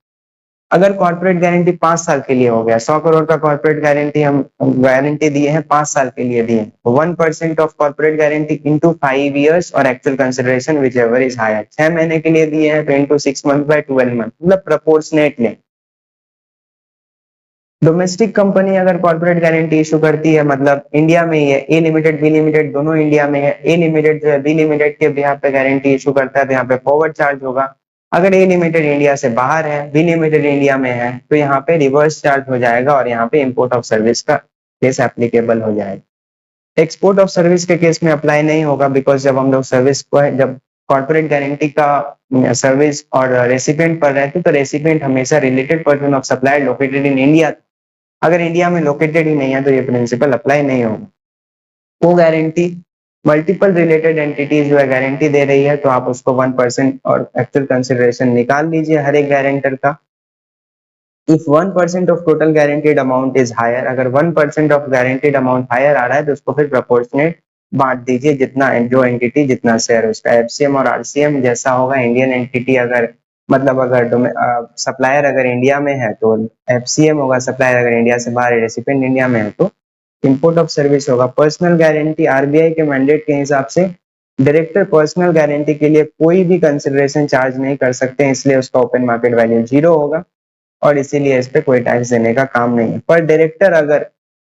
अगर कॉर्पोरेट गारंटी 5 साल के लिए हो गया, 100 करोड़ का कॉर्पोरेट गारंटी हम गारंटी दिए हैं 5 साल के लिए दिए, 1% of corporate guarantee into 5 years और actual consideration whichever is higher. 6 महीने के लिए दिए हैं तो इंटू 6 मंथ बाय 12 मंथ, मतलब प्रोपोर्शनेट लें। डोमेस्टिक कंपनी अगर कॉर्पोरेट गारंटी इशू करती है, मतलब इंडिया में ही है, ए लिमिटेड बी लिमिटेड दोनों इंडिया में है, ए लिमिटेड जो है बी लिमिटेड के बिहाफ पे गारंटी इशू करता है तो यहाँ पे फॉरवर्ड चार्ज होगा। अगर ए लिमिटेड इंडिया से बाहर है, बी लिमिटेड इंडिया में है, तो यहाँ पे रिवर्स चार्ज हो जाएगा और यहाँ पे इम्पोर्ट ऑफ सर्विस का केस एप्लीकेबल हो जाएगा। एक्सपोर्ट ऑफ सर्विस के केस में अप्लाई नहीं होगा, बिकॉज जब हम लोग सर्विस को जब कॉर्पोरेट गारंटी का सर्विस और रेसिपिएंट पर रहते तो रेसिपिएंट हमेशा related person of supplier located in India, अगर इंडिया में लोकेटेड ही नहीं है तो ये प्रिंसिपल अप्लाई नहीं होगा। वो गारंटी मल्टीपल रिलेटेड एंटिटीज जो है गारंटी दे रही है तो आप उसको 1% और एक्चुअल कंसिडरेशन निकाल लीजिए हर एक गारंटर का। If 1% of total guaranteed amount is higher, अगर 1% ऑफ गारंटीड अमाउंट हायर आ रहा है तो उसको फिर प्रोपोर्शनेट बांट दीजिए, जितना जो एंटिटी जितना शेयर उसका। एफसीएम और आरसीएम जैसा होगा, इंडियन एंटिटी अगर मतलब अगर सप्लायर अगर इंडिया में है तो एफसीएम होगा, सप्लायर अगर इंडिया से बाहर है, रेसिपिएंट इंडिया में है तो इंपोर्ट ऑफ सर्विस होगा। पर्सनल गारंटी आरबीआई के मैंडेट के हिसाब से डायरेक्टर पर्सनल गारंटी के लिए कोई भी कंसिडरेशन चार्ज नहीं कर सकते, इसलिए उसका ओपन मार्केट वैल्यू 0 होगा और इसीलिए इस पे कोई टैक्स देने का काम नहीं है। पर डायरेक्टर अगर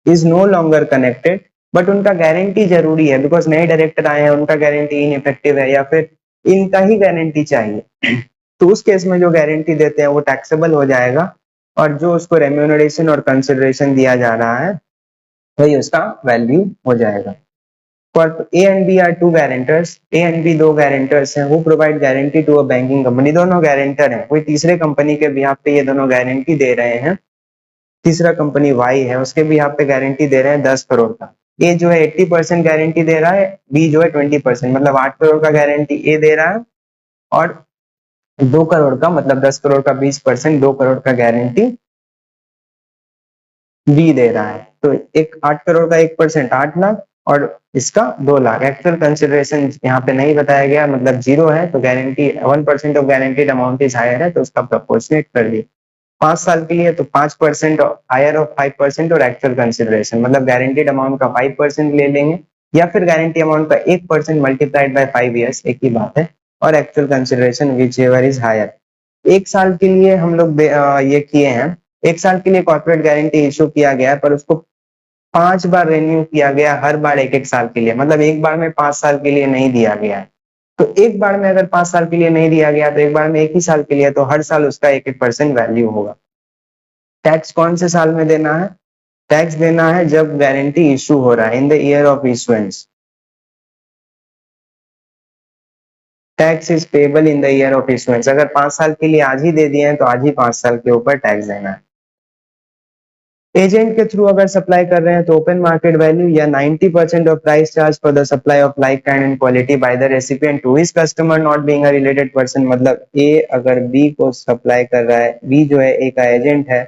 is no longer connected but उनका गारंटी जरूरी है, बिकॉज नए डायरेक्टर आए हैं, उनका गारंटी इनइफेक्टिव है या फिर इनका ही गारंटी चाहिए तो उस केस में जो गारंटी देते हैं वो टैक्सेबल हो जाएगा और जो उसको रेम्यूनरेशन और कंसिडरेशन दिया जा रहा है वही उसका वैल्यू हो जाएगा। For A and B are two guarantors, A and B दो guarantors हैं, who provide guarantee to a banking company, दोनों guarantor हैं, कोई तीसरे कंपनी के बिहाफ पे ये दोनों गारंटी दे रहे हैं। तीसरा कंपनी Y है, उसके बिहाफ पे गारंटी दे रहे हैं 10 करोड़ का। A जो है 80% गारंटी दे रहा है, B जो है 20%, मतलब 8 करोड़ का गारंटी A दे रहा है और 2 करोड़ का मतलब 10 करोड़ का 20%, 2 करोड़ का गारंटी B दे रहा है। तो एक 8 करोड़ का 1% 8 लाख और इसका 2 लाख। एक्चुअल कंसिडरेशन यहाँ पे नहीं बताया गया, मतलब 0 है तो guarantee 1% of guaranteed amount is higher है तो उसका प्रोपोर्शनेट कर दिए। 5 साल के लिए तो 5% हायर ऑफ 5% और एक्चुअल कंसिडरेशन, मतलब गारंटीड अमाउंट का 5% ले लेंगे या फिर गारंटी अमाउंट का 1% मल्टीप्लाइड बाय 5 ईयर्स, एक ही बात है, और actual consideration whichever is higher. 1 साल के लिए हम लोग ये किए हैं, 1 साल के लिए कॉर्पोरेट गारंटी इशू किया गया पर उसको 5 बार रिन्यू किया गया, हर बार 1-1 साल के लिए, मतलब एक बार में 5 साल के लिए नहीं दिया गया है। तो एक बार में अगर 5 साल के लिए नहीं दिया गया तो एक बार में 1 ही साल के लिए, तो हर साल उसका 1-1% वैल्यू होगा। टैक्स कौन से साल में देना है? टैक्स देना है जब गारंटी इशू हो रहा है, in the year of issuance. Tax is payable in the year of issuance. अगर 5 साल के लिए आज ही दे दिए हैं तो आज ही 5 साल के ऊपर टैक्स देना है। एजेंट के थ्रू अगर सप्लाई कर रहे हैं तो ओपन मार्केट वैल्यू या 90% of price charge for the supply of like kind and quality by the recipient to his customer not being a related person, मतलब ए अगर बी को सप्लाई कर रहा है, बी जो है ए का एजेंट है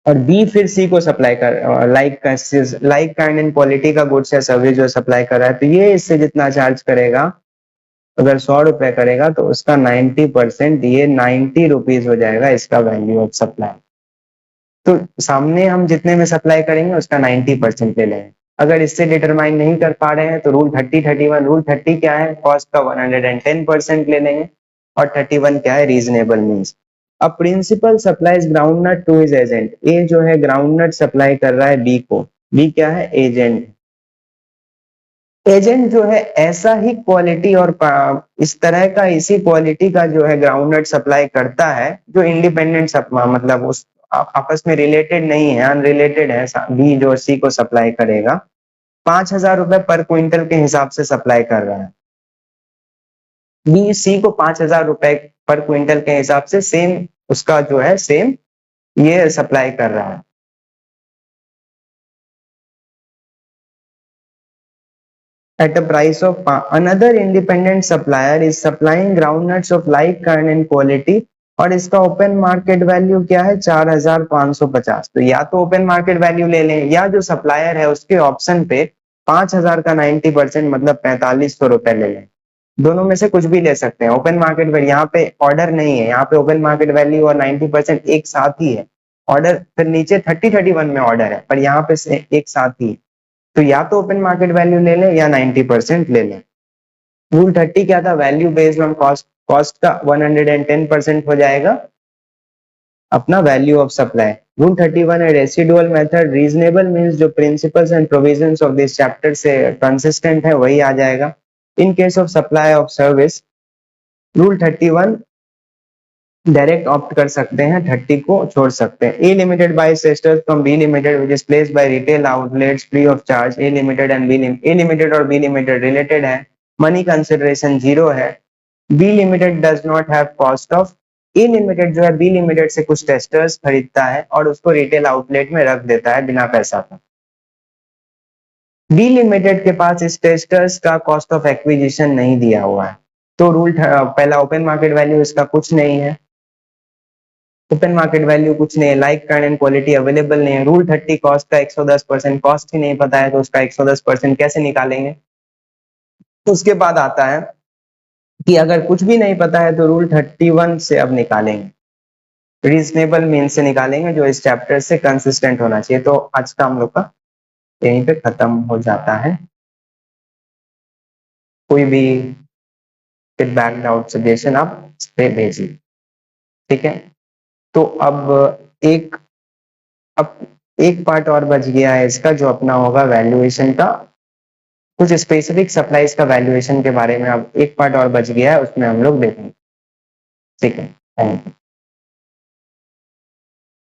और बी फिर सी को सप्लाई कर लाइक काइंड एंड क्वालिटी का गुड्स या सर्विस जो सप्लाई कर रहा है, तो ये इससे जितना चार्ज करेगा, अगर 100 रुपए करेगा तो उसका 90%, ये 90 रुपीज हो जाएगा इसका वैल्यू ऑफ सप्लाई। तो सामने हम जितने में सप्लाई करेंगे उसका 90% ले लेंगे। अगर इससे डिटरमाइन नहीं कर पा रहे हैं तो रूल 30-31, रूल 30 क्या है, कॉस्ट का 110% ले लेंगे और 31 क्या है, reasonable means. A principal supplies groundnut to his agent. A जो है ग्राउंडनट सप्लाई कर रहा है बी को। बी क्या है? एजेंट। एजेंट जो है ऐसा ही क्वालिटी और इस तरह का इसी क्वालिटी का जो है ग्राउंडनट सप्लाई करता है जो इंडिपेंडेंट मतलब उस आपस में रिलेटेड नहीं है, अनरिलेटेड है। बी जो सी को सप्लाई करेगा 5,000 रुपए पर क्विंटल के हिसाब से सप्लाई कर रहा है। बी सी को 5,000 रुपए पर क्विंटल के हिसाब से सेम उसका जो है सेम ये सप्लाई कर रहा है। At a price of another independent supplier is supplying groundnuts of like kind and quality और इसका ओपन मार्केट वैल्यू क्या है? 4,550। तो या तो ओपन मार्केट वैल्यू ले लें या जो सप्लायर है उसके ऑप्शन पे 5,000 का 90% मतलब 4,500 रुपए ले लें। दोनों में से कुछ भी ले सकते हैं। ओपन मार्केट वैल्यू यहाँ पे ऑर्डर नहीं है, यहाँ पे ओपन मार्केट वैल्यू और 90% एक साथ ही है। ऑर्डर फिर नीचे 3031 में ऑर्डर है पर यहाँ पे एक साथ ही। तो या तो ओपन मार्केट वैल्यू ले लें या 90% ले लें। रूल 30 क्या था? Value based on cost. Cost का 110% हो जाएगा अपना वैल्यू ऑफ सप्लाई। रूल 31 है रेसिडुअल मेथड। रीजनेबल मींस जो principles and provisions of this chapter से कंसिस्टेंट है वही आ जाएगा। In case of supply of service rule 31 direct opt कर सकते हैं, 30 को छोड़ सकते हैं। A limited buy sisters from B limited which is placed by retail outlets free of charge. A limited and B limited, A limited और बी लिमिटेड रिलेटेड है, मनी कंसिडरेशन 0 है। B limited does not have cost of. A limited जो है बी लिमिटेड से कुछ टेस्टर्स खरीदता है और उसको रिटेल आउटलेट में रख देता है बिना पैसा का। बी लिमिटेड के पास इस टेस्टर्स का कॉस्ट ऑफ एक्विजिशन नहीं दिया हुआ है। तो रूल पहला ओपन मार्केट वैल्यू इसका कुछ नहीं है, ओपन मार्केट वैल्यू कुछ नहीं है, like kind and quality available नहीं है। रूल 30 कॉस्ट का 110%, कॉस्ट ही नहीं पता है तो उसका 110% कैसे निकालेंगे? तो उसके बाद आता है कि अगर कुछ भी नहीं पता है तो रूल 31 से अब निकालेंगे, रीजनेबल मीन से निकालेंगे जो इस चैप्टर से कंसिस्टेंट होना चाहिए। तो आज का हम लोग का यहीं पे खत्म हो जाता है। कोई भी फीडबैक डाउट सजेशन आप इस पे भेजिए, ठीक है। तो एक अब एक पार्ट और बच गया है इसका जो अपना होगा वैल्यूएशन का। कुछ स्पेसिफिक सप्लाईज का वैल्यूएशन के बारे में अब एक पार्ट और बच गया है, उसमें हम लोग देखेंगे, ठीक है। Thank you.